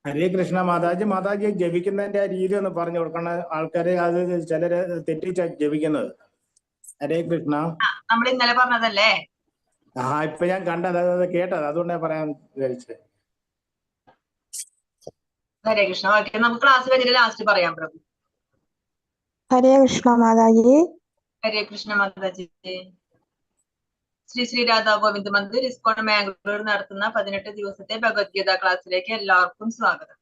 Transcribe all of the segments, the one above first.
ഹരേ കൃഷ്ണ മാതാജി. മാതാജി ജപിക്കുന്നതിന്റെ ആ രീതി ഒന്ന് പറഞ്ഞു കൊടുക്കണം. ആൾക്കാരെ അത് ചിലര് തെറ്റിച്ച ജപിക്കുന്നത്. ഹരേ കൃഷ്ണ. നമ്മൾ ഇന്നലെ പറഞ്ഞതല്ലേ? ഇപ്പൊ ഞാൻ കണ്ടത്, അത് കേട്ടത്, അതുകൊണ്ടാ പറയാൻ വിചാരിച്ചത്. ഹരേ കൃഷ്ണ. ഓക്കെ, നമുക്ക് ക്ലാസ് കഴിഞ്ഞിട്ട് ലാസ്റ്റ് പറയാം പ്രഭു. ഹരേ കൃഷ്ണ മാതാജി. ഹരേ കൃഷ്ണ മാതാജി. ശ്രീ ശ്രീ രാധാ ഗോവിന്ദ് മന്ദിർ ഇസ്കോൺ മാംഗ്ലൂർ നടത്തുന്ന 18 ദിവസത്തെ ഭഗവത്ഗീത ക്ലാസ്സിലേക്ക് എല്ലാവർക്കും സ്വാഗതം.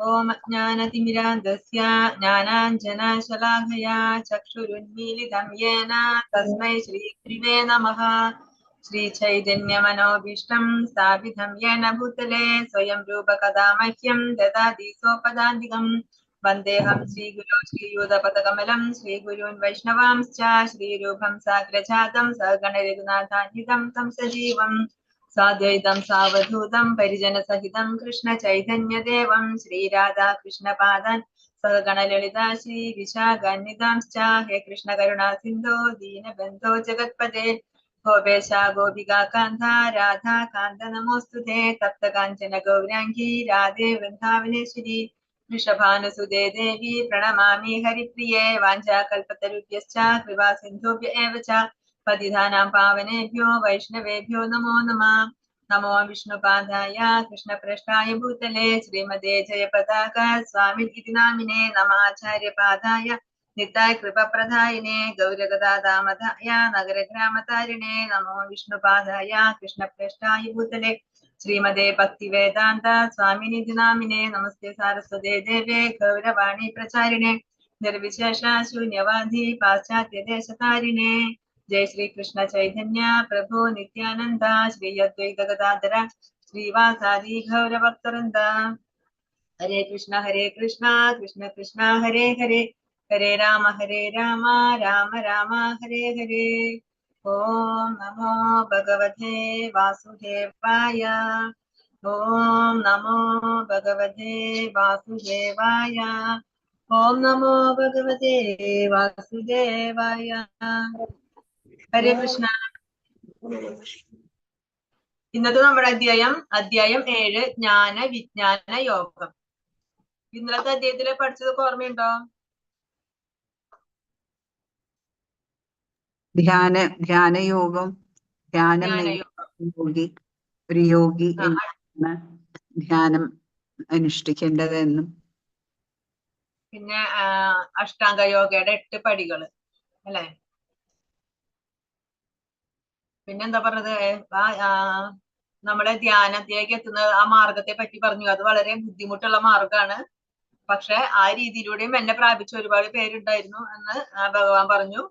ഓം ജ്ഞാനതിമിരാന്ധസ്യ ജ്ഞാനാഞ്ജനശലാഖയാ ചക്ഷുരുന്മീലിതം യേന തസ്മൈ ശ്രീ ഗുരുവേ നമഃ. ശ്രീ ചൈതന്യ മനോഭീഷ്ടം സ്ഥാപിതം യേന ഭൂതലേ സ്വയം രൂപ കഥാ മഹ്യം ദദാതി സ്വപദാന്തികം. വന്ദേഹം ശ്രീഗുരോ ശ്രീയൂതപദകമലം ശ്രീഗുരുൻ വൈഷ്ണവാംശ്ച ശ്രീരൂപം സാഗ്രജാതം സഗണ രഘുനാഥാന്വിതം തം സജീവം സാദ്വൈതം സാവധൂതം പരിജന സഹിതം കൃഷ്ണ ചൈതന്യദേവം ശ്രീരാധാ കൃഷ്ണപാദാൻ സഗണ ലളിത ശ്രീ വിശാഖാന്വിതാംശ്ച. ഹേ കൃഷ്ണ കരുണാ സിന്ധോ ദീനബന്ധോ ജഗത്പദേ ഗോപേശ ഗോപികാ കാന്ത രാധാ കാന്ത നമോസ്തുതേ. തപ്ത കാഞ്ചന ഗൗരാംഗീ രാധേ വൃന്ദാവനേശ്വരി വൃഷഭാനുസുതേ ദേവി പ്രണമാമി ഹരിപ്രിയേ. വാഞ്ചാകൽപതരുഭ്യശ്ച കൃപാ സിന്ധുഭ്യ ഏവ ച പതിതാനാം പാവനേഭ്യോ വൈഷ്ണവേഭ്യോ നമോ നമഃ. നമോ വിഷ്ണുപാദായ കൃഷ്ണപ്രേഷ്ഠായ ഭൂതലേ ശ്രീമതേ ജയപതാക സ്വാമി ഇതി നാമിനേ. നമാചാര്യപാദായ നിതായ കൃപപ്രദായിനേ ഗൗരഗദാദാമതായ നഗരഗ്രാമതാരിണേ. നമോ വിഷ്ണുപാദായ കൃഷ്ണപ്രേഷ്ഠായ ഭൂതലേ ശ്രീമതേ ഭക്തിവേദാന്ത സ്വാമിനിധി നാമിനേ. നമസ്തേ സാരസ്വതേ ദേവേ ഗൗരവാണി പ്രചാരിണേ നിർവിശേഷ ശൂന്യവാദി പാശ്ചാത്യ ദേശതാരിണേ. ജയ ശ്രീ കൃഷ്ണ ചൈതന്യ പ്രഭു നിത്യാനന്ദ ശ്രീ അദ്വൈത ഗദാധര ശ്രീവാസാദി ഗൗരഭക്തവൃന്ദ. ഹരേ കൃഷ്ണ കൃഷ്ണ കൃഷ്ണ ഹരേ ഹരേ ഹരേ രാമ രാമ രാമ ഹരേ ഹരേ. ഓം നമോ ഭഗവതേ വാസുദേവായ. ഓം നമോ ഭഗവതേ വാസുദേവായ. ഓം നമോ ഭഗവതേ വാസുദേവായ. ഹരേ കൃഷ്ണ. ഇന്നത്തെ നമ്മുടെ അധ്യായം 7 ജ്ഞാന വിജ്ഞാന യോഗം. ഇന്നലത്തെ അധ്യായത്തിലെ പഠിച്ചതൊക്കെ ഓർമ്മയുണ്ടോ? ധ്യാനയോഗം. ഒരു യോഗി ധ്യാനം അനുഷ്ഠിക്കേണ്ടത് എന്നും, പിന്നെ അഷ്ടാംഗ യോഗയുടെ 8 പടികള് അല്ലെ. പിന്നെന്താ പറഞ്ഞത്? നമ്മളെ ധ്യാനത്തിലേക്ക് എത്തുന്ന ആ മാർഗത്തെ പറ്റി പറഞ്ഞു. അത് വളരെ ബുദ്ധിമുട്ടുള്ള മാർഗമാണ്. പക്ഷെ ആ രീതിയിലൂടെയും എന്നെ പ്രാപിച്ച ഒരുപാട് പേരുണ്ടായിരുന്നു എന്ന് ഭഗവാൻ പറഞ്ഞു.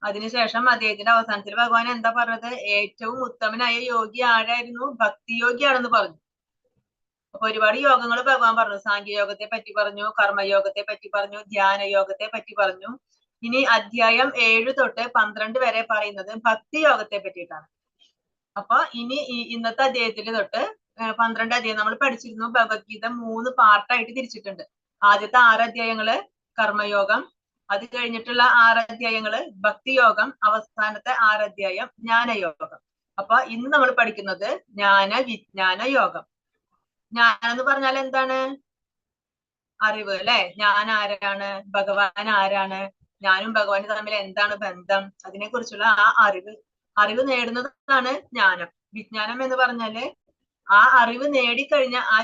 അതിനുശേഷം അദ്ദേഹത്തിന്റെ അവസാനത്തിൽ ഭഗവാൻ എന്താ പറഞ്ഞത്? ഏറ്റവും ഉത്തമനായ യോഗി ആരായിരുന്നു? ഭക്തിയോഗിയാണെന്ന് പറഞ്ഞു. അപ്പൊ ഒരുപാട് യോഗങ്ങൾ ഭഗവാൻ പറഞ്ഞു. സാഖ്യയോഗത്തെ പറ്റി പറഞ്ഞു, കർമ്മയോഗത്തെ പറ്റി പറഞ്ഞു, ധ്യാന യോഗത്തെ പറ്റി പറഞ്ഞു. ഇനി അധ്യായം 7 തൊട്ട് 12 വരെ പറയുന്നത് ഭക്തി യോഗത്തെ പറ്റിയിട്ടാണ്. അപ്പൊ ഇനി ഇന്നത്തെ അധ്യായത്തിൽ തൊട്ട് 12 അധ്യായം നമ്മൾ പഠിച്ചിരുന്നു. ഭഗവത്ഗീത 3 പാർട്ടായിട്ട് തിരിച്ചിട്ടുണ്ട്. ആദ്യത്തെ 6 അധ്യായങ്ങള് കർമ്മയോഗം, അത് കഴിഞ്ഞിട്ടുള്ള 6 അധ്യായങ്ങള് ഭക്തിയോഗം, അവസാനത്തെ 6 അധ്യായം ജ്ഞാനയോഗം. അപ്പൊ ഇന്ന് നമ്മൾ പഠിക്കുന്നത് ജ്ഞാന വിജ്ഞാന യോഗം. ജ്ഞാനം എന്ന് പറഞ്ഞാൽ എന്താണ്? അറിവ് അല്ലെ. ഞാൻ ആരാണ്? ഭഗവാൻ ആരാണ്? ഞാനും ഭഗവാനും തമ്മിൽ എന്താണ് ബന്ധം? അതിനെ കുറിച്ചുള്ള ആ അറിവ് നേടുന്നതാണ് ജ്ഞാനം. വിജ്ഞാനം എന്ന് പറഞ്ഞാല് ആ അറിവ് നേടിക്കഴിഞ്ഞ ആ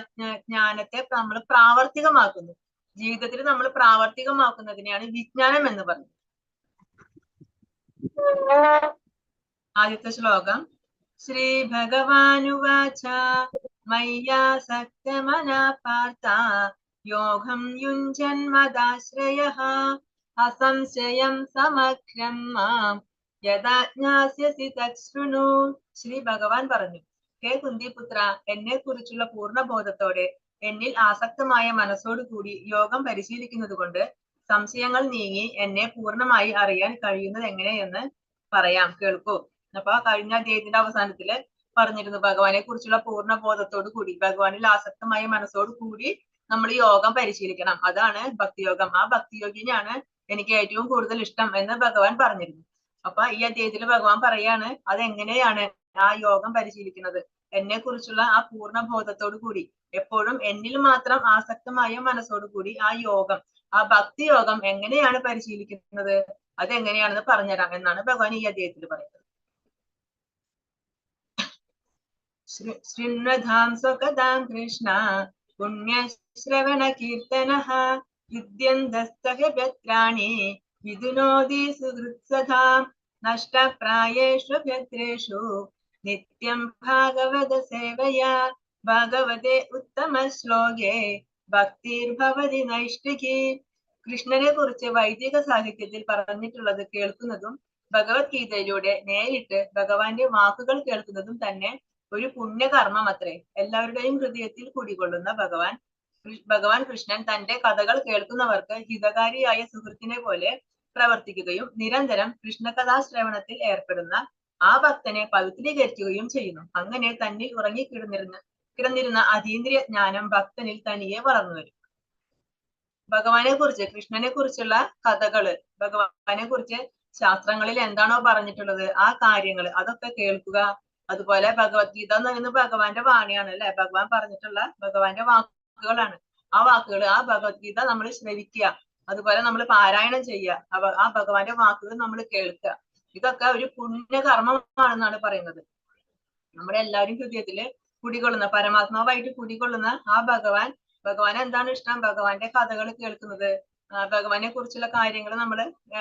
ജ്ഞാനത്തെ നമ്മൾ പ്രാവർത്തികമാക്കുന്നു. ജീവിതത്തിൽ നമ്മൾ പ്രാവർത്തികമാക്കുന്നതിനെയാണ് വിജ്ഞാനം എന്ന് പറയുന്നത്. ആദ്യത്തെ ശ്ലോകം. ശ്രീ ഭഗവാനുവാച മയ്യാസക്തമനാ പാർത്ഥ യോഗം യുഞ്ജന്മദാശ്രയഃ അസംശയം സമഗ്രം മാം യഥാ ജ്ഞാസ്യസി തച്ഛൃണു. ശ്രീ ഭഗവാൻ പറഞ്ഞു, ഹേ കുന്തിപുത്ര, എന്നെ കുറിച്ചുള്ള പൂർണ്ണബോധത്തോടെ എന്നിൽ ആസക്തമായ മനസ്സോടുകൂടി യോഗം പരിശീലിക്കുന്നത് കൊണ്ട് സംശയങ്ങൾ നീങ്ങി എന്നെ പൂർണ്ണമായി അറിയാൻ കഴിയുന്നത് എങ്ങനെയെന്ന് പറയാം, കേൾക്കൂ. അപ്പൊ കഴിഞ്ഞ അധ്യായത്തിന്റെ അവസാനത്തില് പറഞ്ഞിരുന്നു ഭഗവാനെ കുറിച്ചുള്ള പൂർണ്ണ ബോധത്തോടു കൂടി, ഭഗവാനിൽ ആസക്തമായ മനസ്സോടു കൂടി നമ്മൾ യോഗം പരിശീലിക്കണം. അതാണ് ഭക്തിയോഗം. ആ ഭക്തിയോഗിനെയാണ് എനിക്ക് ഏറ്റവും കൂടുതൽ ഇഷ്ടം എന്ന് ഭഗവാൻ പറഞ്ഞിരുന്നു. അപ്പൊ ഈ അധ്യായത്തിൽ ഭഗവാൻ പറയാണ് അതെങ്ങനെയാണ് ആ യോഗം പരിശീലിക്കുന്നത്. എന്നെ കുറിച്ചുള്ള ആ പൂർണ്ണ ബോധത്തോടു കൂടി എപ്പോഴും എന്നിൽ മാത്രം ആസക്തമായ മനസ്സോടു കൂടി ആ യോഗം, ആ ഭക്തി യോഗം എങ്ങനെയാണ് പരിശീലിക്കുന്നത്, അതെങ്ങനെയാണെന്ന് പറഞ്ഞുതരാം എന്നാണ് ഭഗവാൻ ഈ അധ്യായത്തിൽ പറയുന്നത്. ശൃണ്വധാം സ്വകഥാം കൃഷ്ണ പുണ്യശ്രവണ കീർത്തനഃ യുദ്ധ്യന്തസ്തഹ്യഭദ്രാണി വിദുനോതി സുഹൃത്സഥാം നഷ്ടപ്രായേഷു ഭദ്രേഷു നിത്യം ഭാഗവത സേവയാ ഭാഗവതേ ഉത്തമ ശ്ലോകേ ഭക്തിർഭവതി നൈഷ്ഠികി. കൃഷ്ണനെ കുറിച്ച് വൈദിക സാഹിത്യത്തിൽ പറഞ്ഞിട്ടുള്ളത് കേൾക്കുന്നതും ഭഗവത്ഗീതയിലൂടെ നേരിട്ട് ഭഗവാന്റെ വാക്കുകൾ കേൾക്കുന്നതും തന്നെ ഒരു പുണ്യകർമ്മം അത്രേ. എല്ലാവരുടെയും ഹൃദയത്തിൽ കുടികൊള്ളുന്ന ഭഗവാൻ കൃഷ്ണൻ തന്റെ കഥകൾ കേൾക്കുന്നവർക്ക് ഹിതകാരിയായ സുഹൃത്തിനെ പോലെ പ്രവർത്തിക്കുകയും നിരന്തരം കൃഷ്ണകഥാശ്രവണത്തിൽ ഏർപ്പെടുന്ന ആ ഭക്തനെ പവിത്രീകരിക്കുകയും ചെയ്യുന്നു. അങ്ങനെ തന്നിൽ കിടന്നിരുന്ന അതീന്ദ്രിയ ജ്ഞാനം ഭക്തനിൽ തനിയെ വളർന്നു വരും. ഭഗവാനെ കുറിച്ച്, കൃഷ്ണനെ കുറിച്ചുള്ള കഥകള്, ഭഗവാനെ കുറിച്ച് ശാസ്ത്രങ്ങളിൽ എന്താണോ പറഞ്ഞിട്ടുള്ളത് ആ കാര്യങ്ങള് അതൊക്കെ കേൾക്കുക. അതുപോലെ ഭഗവത്ഗീത എന്ന് പറയുന്നത് ഭഗവാന്റെ വാണിയാണ് അല്ലെ, ഭഗവാൻ പറഞ്ഞിട്ടുള്ള ഭഗവാന്റെ വാക്കുകളാണ്. ആ വാക്കുകൾ, ആ ഭഗവത്ഗീത നമ്മൾ ശ്രവിക്കുക, അതുപോലെ നമ്മൾ പാരായണം ചെയ്യുക, ആ ഭഗവാന്റെ വാക്കുകൾ നമ്മൾ കേൾക്കുക. ഇതൊക്കെ ഒരു പുണ്യകർമ്മമാണെന്നാണ് പറയുന്നത്. നമ്മുടെ എല്ലാവരും ഹൃദയത്തില് കുടികൊള്ളുന്ന, പരമാത്മാവായിട്ട് കുടികൊള്ളുന്ന ആ ഭഗവാൻ എന്താണ് ഇഷ്ടം? ഭഗവാന്റെ കഥകൾ കേൾക്കുന്നത്, ഭഗവാനെ കുറിച്ചുള്ള കാര്യങ്ങൾ നമ്മൾ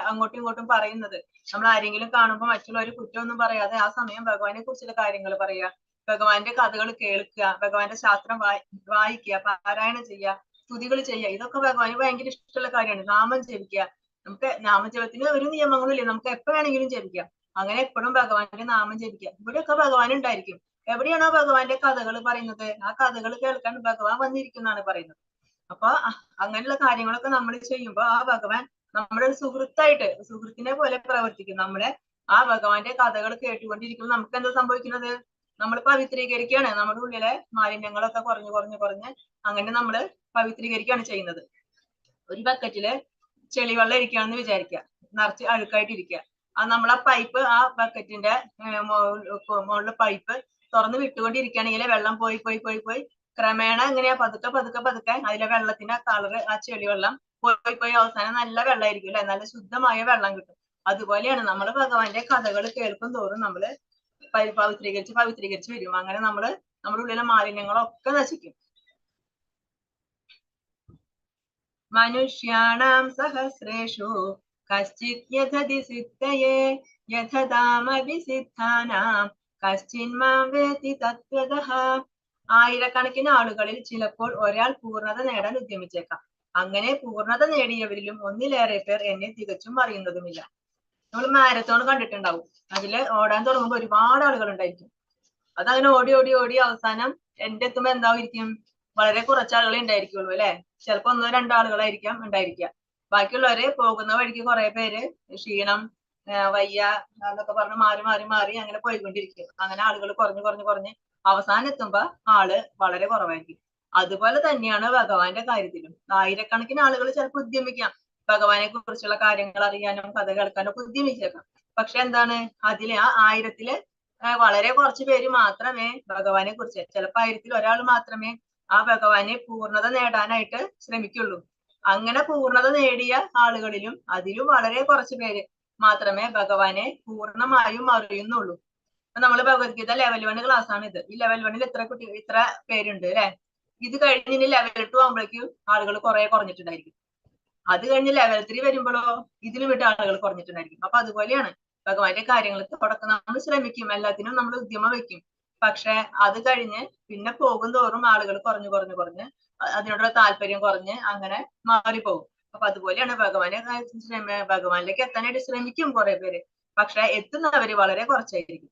അങ്ങോട്ടും ഇങ്ങോട്ടും പറയുന്നത്. നമ്മൾ ആരെങ്കിലും കാണുമ്പോൾ മറ്റുള്ളവർ കുറ്റമൊന്നും പറയാതെ ആ സമയം ഭഗവാനെ കുറിച്ചുള്ള കാര്യങ്ങൾ പറയുക, ഭഗവാന്റെ കഥകൾ കേൾക്കുക, ഭഗവാന്റെ ശാസ്ത്രം വായിക്കുക, പാരായണം ചെയ്യുക, സ്തുതികൾ ചെയ്യുക. ഇതൊക്കെ ഭഗവാന് ഭയങ്കര ഇഷ്ടമുള്ള കാര്യമാണ്. നാമം ജപിക്കുക. നമുക്ക് നാമജപത്തിന് ഒരു നിയമങ്ങളും ഇല്ല, നമുക്ക് എപ്പോ വേണമെങ്കിലും ജപിക്കാം. അങ്ങനെ എപ്പോഴും ഭഗവാന്റെ നാമം ജപിക്കുക. ഇവിടെയൊക്കെ ഭഗവാൻ ഉണ്ടായിരിക്കും. എവിടെയാണോ ഭഗവാന്റെ കഥകൾ പറയുന്നത് ആ കഥകൾ കേൾക്കാൻ ഭഗവാൻ വന്നിരിക്കുന്നതാണ് പറയുന്നത്. അപ്പൊ അങ്ങനെയുള്ള കാര്യങ്ങളൊക്കെ നമ്മൾ ചെയ്യുമ്പോൾ ആ ഭഗവാൻ നമ്മുടെ ഒരു സുഹൃത്തിനെ പോലെ പ്രവർത്തിക്കും. നമ്മുടെ ആ ഭഗവാന്റെ കഥകൾ കേട്ടുകൊണ്ടിരിക്കുമ്പോൾ നമുക്ക് എന്താ സംഭവിക്കുന്നത്? നമ്മൾ പവിത്രീകരിക്കുകയാണ്. നമ്മുടെ ഉള്ളിലെ മാലിന്യങ്ങളൊക്കെ കുറഞ്ഞ് അങ്ങനെ നമ്മൾ പവിത്രീകരിക്കുകയാണ് ചെയ്യുന്നത്. ഒരു ബക്കറ്റില് ചെളിവെള്ളം ഇരിക്കുകയാണെന്ന് വിചാരിക്കുക, നിറച്ച് അഴുക്കായിട്ടിരിക്കുക. നമ്മൾ ആ പൈപ്പ്, ആ ബക്കറ്റിന്റെ മുകളിൽ പൈപ്പ് തുറന്ന് വിട്ടുകൊണ്ടിരിക്കുകയാണെങ്കിൽ വെള്ളം പോയി ക്രമേണ എങ്ങനെയാ പതുക്കെ അതിലെ വെള്ളത്തിന്റെ കളറ്, ആ ചെളിവെള്ളം പോയി അവസാനം നല്ല വെള്ളമായിരിക്കും അല്ലെ, നല്ല ശുദ്ധമായ വെള്ളം കിട്ടും. അതുപോലെയാണ് നമ്മൾ ഭഗവാന്റെ കഥകൾ കേൾക്കും തോറും നമ്മള് പവിത്രീകരിച്ച് വരും. അങ്ങനെ നമ്മുടെ ഉള്ളിലെ മാലിന്യങ്ങളൊക്കെ നശിക്കും. മനുഷ്യാണാം സഹസ്രേഷു കശ്ചിത് യഥതി സിദ്ധയേ യഥതാമവിസിദ്ധാനാം കശ്ചിന്മാം വേതി തത്വതഃ. ആയിരക്കണക്കിന് ആളുകളിൽ ചിലപ്പോൾ ഒരാൾ പൂർണ്ണത നേടാൻ ഉദ്യമിച്ചേക്കാം. അങ്ങനെ പൂർണ്ണത നേടിയവരിലും ഒന്നിലേറെ പേർ എന്നെ തികച്ചും അറിയുന്നതുമില്ല. നമ്മൾ മാരത്തോൺ കണ്ടിട്ടുണ്ടാവും. അതില് ഓടാൻ തുടങ്ങുമ്പോൾ ഒരുപാട് ആളുകൾ ഉണ്ടായിരിക്കും. അതങ്ങനെ ഓടി അവസാനം എന്റെ എത്തുമ്പോ എന്തായിരിക്കും? വളരെ കുറച്ച് ആളുകളെ ഉണ്ടായിരിക്കുള്ളൂ അല്ലെ. ചിലപ്പോ 1-2 ആളുകളായിരിക്കാം ഉണ്ടായിരിക്കുക. ബാക്കിയുള്ളവര് പോകുന്ന വഴിക്ക് കുറെ പേര് ക്ഷീണം, വയ്യ എന്നൊക്കെ പറഞ്ഞ് മാറി അങ്ങനെ പോയിക്കൊണ്ടിരിക്കും. അങ്ങനെ ആളുകൾ കുറഞ്ഞ് അവസാനം എത്തുമ്പോ ആള് വളരെ കുറവായിരിക്കും. അതുപോലെ തന്നെയാണ് ഭഗവാന്റെ കാര്യത്തിലും. ആയിരക്കണക്കിന് ആളുകൾ ചിലപ്പോൾ ഉദ്യമിക്കാം, ഭഗവാനെ കുറിച്ചുള്ള കാര്യങ്ങൾ അറിയാനും കഥ കേൾക്കാനും ഒക്കെ ഉദ്യമിച്ചേക്കാം. പക്ഷെ എന്താണ്, അതില് ആ 1000-ല് വളരെ കുറച്ച് പേര് മാത്രമേ ഭഗവാനെ കുറിച്ച്, ചിലപ്പോൾ 1000-ൽ ഒരാൾ മാത്രമേ ആ ഭഗവാനെ പൂർണ്ണത നേടാനായിട്ട് ശ്രമിക്കുള്ളൂ. അങ്ങനെ പൂർണ്ണത നേടിയ ആളുകളിലും അതിലും വളരെ കുറച്ച് പേര് മാത്രമേ ഭഗവാനെ പൂർണ്ണമായും അറിയുന്നുള്ളൂ. നമ്മൾ ഭഗവത്ഗീത ലെവൽ 1 ക്ലാസ് ആണ് ഇത്. ഈ ലെവൽ 1-ൽ ഇത്ര പേരുണ്ട് അല്ലെ. ഇത് കഴിഞ്ഞ് ലെവൽ 2 ആകുമ്പോഴേക്കും ആളുകൾ കുറെ കുറഞ്ഞിട്ടുണ്ടായിരിക്കും. അത് കഴിഞ്ഞ് ലെവൽ 3 വരുമ്പോഴോ ഇതിലും വിട്ട് ആളുകൾ കുറഞ്ഞിട്ടുണ്ടായിരിക്കും. അപ്പൊ അതുപോലെയാണ് ഭഗവാന്റെ കാര്യങ്ങൾ തുടക്കം നമ്മൾ ശ്രമിക്കും, എല്ലാത്തിനും നമ്മൾ ഉദ്യമം വെക്കും. പക്ഷെ അത് കഴിഞ്ഞ് പിന്നെ പോകും തോറും ആളുകൾ കുറഞ്ഞ് അതിനോടുള്ള താല്പര്യം കുറഞ്ഞ് അങ്ങനെ മാറിപ്പോകും. അപ്പൊ അതുപോലെയാണ് ഭഗവാനിലേക്ക് എത്താനായിട്ട് ശ്രമിക്കും കുറെ പേര്, പക്ഷെ എത്തുന്നവര് വളരെ കുറച്ചായിരിക്കും.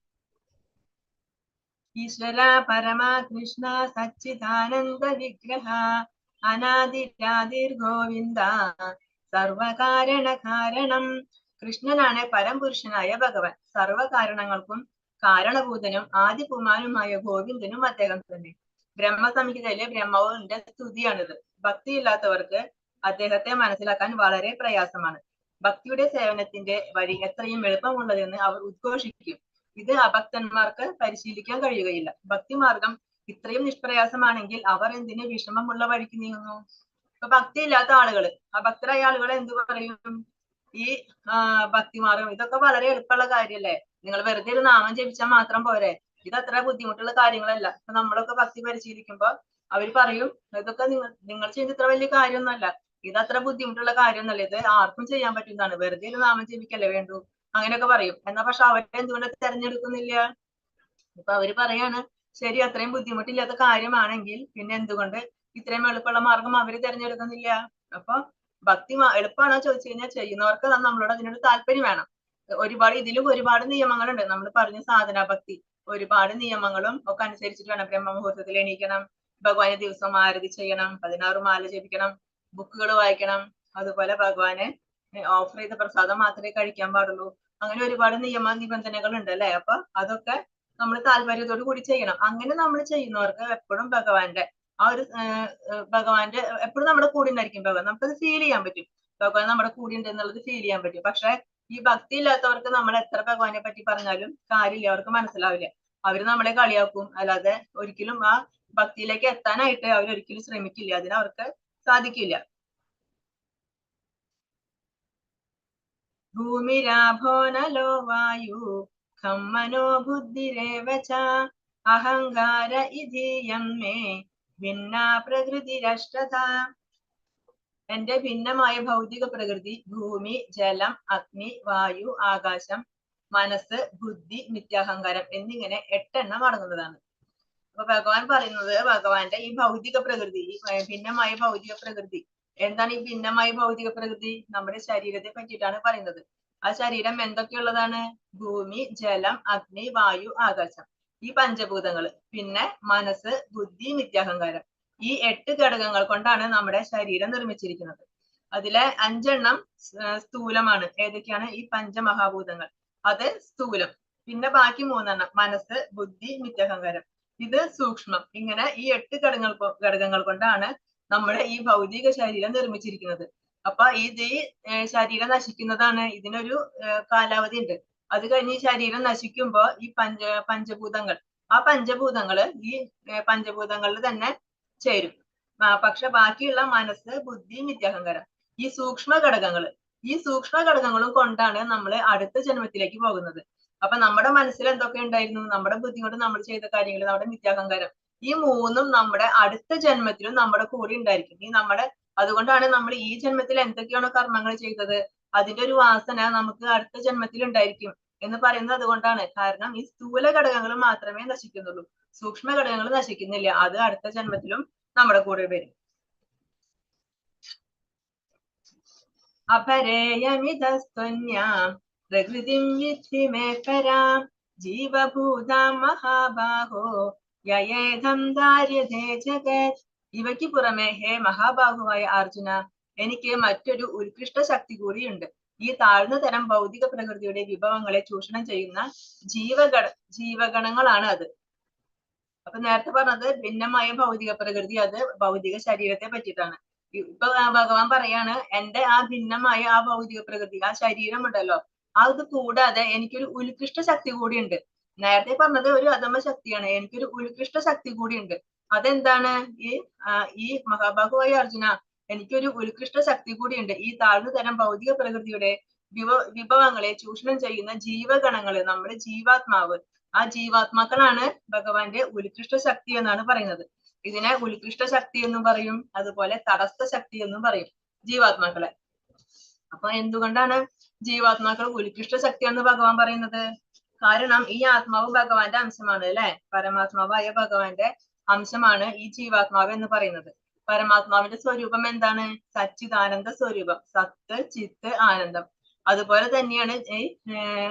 ഈശ്വര പരമാ കൃഷ്ണ സച്ചിദാനന്ദ വിഗ്രഹ അനാദിരാദിർ ഗോവിന്ദ സർവകാരണ കാരണം. കൃഷ്ണനാണ് പരംപുരുഷനായ ഭഗവാൻ. സർവകാരണങ്ങൾക്കും കാരണഭൂതനും ആദിപുമാനുമായ ഗോവിന്ദനും അദ്ദേഹം തന്നെ. ബ്രഹ്മസംഹിതയിലെ ബ്രഹ്മാവിന്റെ സ്തുതിയാണിത്. ഭക്തിയില്ലാത്തവർക്ക് അദ്ദേഹത്തെ മനസ്സിലാക്കാൻ വളരെ പ്രയാസമാണ്. ഭക്തിയുടെ സേവനത്തിന്റെ വഴി എത്രയും എളുപ്പമുള്ളതെന്ന് അവർ ഉദ്ഘോഷിക്കും. ഇത് അഭക്തന്മാർക്ക് പരിശീലിക്കാൻ കഴിയുകയില്ല. ഭക്തിമാർഗം ഇത്രയും നിഷ്പ്രയാസമാണെങ്കിൽ അവർ എന്തിന് വിഷമമുള്ള വഴിക്ക് നീങ്ങുന്നു? ഇപ്പൊ ഭക്തി ഇല്ലാത്ത ആളുകള്, അഭക്തരായ ആളുകൾ എന്ത് പറയും? ഈ ഭക്തിമാർഗം ഇതൊക്കെ വളരെ എളുപ്പമുള്ള കാര്യല്ലേ, നിങ്ങൾ വെറുതെ ഒരു നാമം ജപിച്ചാൽ മാത്രം പോരെ, ഇത് അത്ര ബുദ്ധിമുട്ടുള്ള കാര്യങ്ങളല്ല. ഇപ്പൊ നമ്മളൊക്കെ ഭക്തി പരിശീലിക്കുമ്പോ അവർ പറയും ഇതൊക്കെ നിങ്ങൾ ചെയ്ത് ഇത്ര വലിയ കാര്യമൊന്നുമല്ല, ഇത് അത്ര ബുദ്ധിമുട്ടുള്ള കാര്യമൊന്നുമല്ല, ഇത് ആർക്കും ചെയ്യാൻ പറ്റുന്നതാണ്, വെറുതെ ഒരു നാമം ജപിക്കല്ലേ വേണ്ടു, അങ്ങനെയൊക്കെ പറയും. എന്നാ പക്ഷെ അവരെ എന്തുകൊണ്ട് തെരഞ്ഞെടുക്കുന്നില്ല? ഇപ്പൊ അവര് പറയാണ് ശരി, അത്രയും ബുദ്ധിമുട്ടില്ലാത്ത കാര്യമാണെങ്കിൽ പിന്നെ എന്തുകൊണ്ട് ഇത്രയും എളുപ്പമുള്ള മാർഗം അവര് തെരഞ്ഞെടുക്കുന്നില്ല? അപ്പൊ ഭക്തി എളുപ്പമാണോ ചോദിച്ചു കഴിഞ്ഞാൽ ചെയ്യുന്നവർക്ക് നമ്മളോട് അതിനൊരു താല്പര്യം വേണം. ഇതിലും ഒരുപാട് നിയമങ്ങളുണ്ട്. നമ്മൾ പറഞ്ഞ സാധനാ ഭക്തി ഒരുപാട് നിയമങ്ങളും ഒക്കെ അനുസരിച്ചിട്ട് വേണം. ബ്രഹ്മമുഹൂർത്തത്തിൽ എണീക്കണം, ഭഗവാനെ ദിവസം ആരതി ചെയ്യണം, 16 മാല ജപിക്കണം, ബുക്കുകൾ വായിക്കണം, അതുപോലെ ഭഗവാനെ ഓഫർ ചെയ്ത പ്രസാദം മാത്രമേ കഴിക്കാൻ പാടുള്ളൂ. അങ്ങനെ ഒരുപാട് നിയമ നിബന്ധനകൾ ഉണ്ട് അല്ലെ. അപ്പൊ അതൊക്കെ നമ്മൾ താല്പര്യത്തോടു കൂടി ചെയ്യണം. അങ്ങനെ നമ്മൾ ചെയ്യുന്നവർക്ക് എപ്പോഴും ഭഗവാന്റെ എപ്പോഴും നമ്മുടെ കൂടെ ഉണ്ടായിരിക്കും ഭഗവാൻ. നമുക്കത് ഫീൽ ചെയ്യാൻ പറ്റും, ഭഗവാൻ നമ്മുടെ കൂടെ ഉണ്ട് എന്നുള്ളത് ഫീൽ ചെയ്യാൻ പറ്റും. പക്ഷെ ഈ ഭക്തി ഇല്ലാത്തവർക്ക് നമ്മൾ എത്ര ഭഗവാനെ പറ്റി പറഞ്ഞാലും കാര്യമില്ല, അവർക്ക് മനസ്സിലാവില്ല. അവര് നമ്മളെ കളിയാക്കും, അല്ലാതെ ഒരിക്കലും ആ ഭക്തിയിലേക്ക് എത്താനായിട്ട് അവരൊരിക്കലും ശ്രമിക്കില്ല, അതിനവർക്ക് സാധിക്കില്ല. ഭൂമിരാഭോ നലോ വായു ഖമ്മനോ ബുദ്ധിരേവ ച അഹങ്കാര ഇധീയം മേ ഭിന്ന പ്രകൃതിരഷ്ടത. എന്റെ ഭിന്നമായ ഭൗതിക പ്രകൃതി ഭൂമി, ജലം, അഗ്നി, വായു, ആകാശം, മനസ്സ്, ബുദ്ധി, മിഥ്യാഹങ്കാരം എന്നിങ്ങനെ 8 എണ്ണം അടങ്ങുന്നതാണ്. അപ്പൊ ഭഗവാൻ പറയുന്നത് ഭഗവാന്റെ ഈ ഭൗതിക പ്രകൃതി, ഈ ഭിന്നമായ ഭൗതിക പ്രകൃതി എന്താണ്? ഈ ഭിന്നമായ ഭൗതിക പ്രകൃതി നമ്മുടെ ശരീരത്തെ പറ്റിയിട്ടാണ് പറയുന്നത്. ആ ശരീരം എന്തൊക്കെയുള്ളതാണ്? ഭൂമി, ജലം, അഗ്നി, വായു, ആകാശം, ഈ പഞ്ചഭൂതങ്ങൾ, പിന്നെ മനസ്സ്, ബുദ്ധി, മിഥ്യാഹങ്കാരം. ഈ 8 ഘടകങ്ങൾ കൊണ്ടാണ് നമ്മുടെ ശരീരം നിർമ്മിച്ചിരിക്കുന്നത്. അതിലെ 5 എണ്ണം സ്ഥൂലമാണ്. ഏതൊക്കെയാണ്? ഈ പഞ്ചമഹാഭൂതങ്ങൾ, അത് സ്ഥൂലം. പിന്നെ ബാക്കി 3 എണ്ണം മനസ്സ്, ബുദ്ധി, മിഥ്യാഹങ്കാരം, ഇത് സൂക്ഷ്മം. ഇങ്ങനെ ഈ 8 ഘടകങ്ങൾ കൊണ്ടാണ് നമ്മുടെ ഈ ഭൗതിക ശരീരം നിർമ്മിച്ചിരിക്കുന്നത്. അപ്പൊ ഈ ശരീരം നശിക്കുന്നതാണ്, ഇതിനൊരു കാലാവധി ഉണ്ട്. അത് കഴിഞ്ഞ് ഈ ശരീരം നശിക്കുമ്പോ ഈ പഞ്ചഭൂതങ്ങൾ, ആ പഞ്ചഭൂതങ്ങള് ഈ പഞ്ചഭൂതങ്ങളിൽ തന്നെ ചേരും. പക്ഷെ ബാക്കിയുള്ള മനസ്സ്, ബുദ്ധി, മിഥ്യാഹങ്കാരം, ഈ സൂക്ഷ്മ ഘടകങ്ങളും കൊണ്ടാണ് നമ്മൾ അടുത്ത ജന്മത്തിലേക്ക് പോകുന്നത്. അപ്പൊ നമ്മുടെ മനസ്സിൽ എന്തൊക്കെ ഉണ്ടായിരുന്നു? നമ്മുടെ ബുദ്ധി കൊണ്ട് നമ്മൾ ചെയ്ത കാര്യങ്ങൾ, നമ്മുടെ മിഥ്യാഹങ്കാരം, ഈ 3ഉം നമ്മുടെ അടുത്ത ജന്മത്തിലും നമ്മുടെ കൂടെ ഉണ്ടായിരിക്കും. അതുകൊണ്ടാണ് നമ്മൾ ഈ ജന്മത്തിൽ എന്തൊക്കെയാണോ കർമ്മങ്ങൾ ചെയ്തത് അതിന്റെ ഒരു വാസന നമുക്ക് അടുത്ത ജന്മത്തിൽ ഉണ്ടായിരിക്കും എന്ന് പറയുന്നത് അതുകൊണ്ടാണ്. കാരണം ഈ സ്ഥൂല ഘടകങ്ങൾ മാത്രമേ നശിക്കുന്നുള്ളൂ, സൂക്ഷ്മ ഘടകങ്ങൾ നശിക്കുന്നില്ല. അത് അടുത്ത ജന്മത്തിലും നമ്മുടെ കൂടെ വരും. അപരേയമിതസ്ത്വന്യാം പ്രകൃതിം വിദ്ധി മേ പരാം ജീവഭൂതാം മഹാബാഹോ യയേധം ധാര്യതേ ജഗത്. ഇവയ്ക്ക് പുറമെ ഹേ മഹാബാഹുവായ അർജുന, എനിക്ക് മറ്റൊരു ഉത്കൃഷ്ട ശക്തി കൂടിയുണ്ട്. ഈ താഴ്ന്ന തരം ഭൗതിക പ്രകൃതിയുടെ വിഭവങ്ങളെ ചൂഷണം ചെയ്യുന്ന ജീവഗണങ്ങളാണ് അത്. അപ്പൊ നേരത്തെ പറഞ്ഞത് ഭിന്നമായ ഭൗതിക പ്രകൃതി, അത് ഭൗതിക ശരീരത്തെ പറ്റിയിട്ടാണ്. ഇപ്പൊ ഭഗവാൻ പറയാണ് എന്റെ ആ ഭിന്നമായ ആ ഭൗതിക പ്രകൃതി, ആ ശരീരം ഉണ്ടല്ലോ, അത് കൂടാതെ എനിക്കൊരു ഉത്കൃഷ്ട ശക്തി കൂടിയുണ്ട്. നേരത്തെ പറഞ്ഞത് ഒരു അധമ ശക്തിയാണ്, എനിക്കൊരു ഉത്കൃഷ്ട ശക്തി കൂടിയുണ്ട്. അതെന്താണ്? ഈ മഹാബാഹുവായ അർജുന, എനിക്കൊരു ഉത്കൃഷ്ട ശക്തി കൂടിയുണ്ട്. ഈ താഴ്ന്ന തരം ഭൗതിക പ്രകൃതിയുടെ വിഭവങ്ങളെ ചൂഷണം ചെയ്യുന്ന ജീവഗണങ്ങള്, നമ്മുടെ ജീവാത്മാവ്, ആ ജീവാത്മാക്കളാണ് ഭഗവാന്റെ ഉത്കൃഷ്ട ശക്തി എന്നാണ് പറയുന്നത്. ഇതിനെ ഉത്കൃഷ്ട ശക്തി എന്നും പറയും, അതുപോലെ തടസ്ഥ ശക്തി എന്നും പറയും ജീവാത്മാക്കളെ. അപ്പൊ എന്തുകൊണ്ടാണ് ജീവാത്മാക്കൾ ഉത്കൃഷ്ട ശക്തിയാണെന്ന് ഭഗവാൻ പറയുന്നത്? കാരണം ഈ ആത്മാവ് ഭഗവാന്റെ അംശമാണ് അല്ലെ. പരമാത്മാവായ ഭഗവാന്റെ അംശമാണ് ഈ ജീവാത്മാവ് എന്ന് പറയുന്നത്. പരമാത്മാവിന്റെ സ്വരൂപം എന്താണ്? സച്ചിദാനന്ദ സ്വരൂപം, സത്ത്, ചിത്ത്, ആനന്ദം. അതുപോലെ തന്നെയാണ് ഈ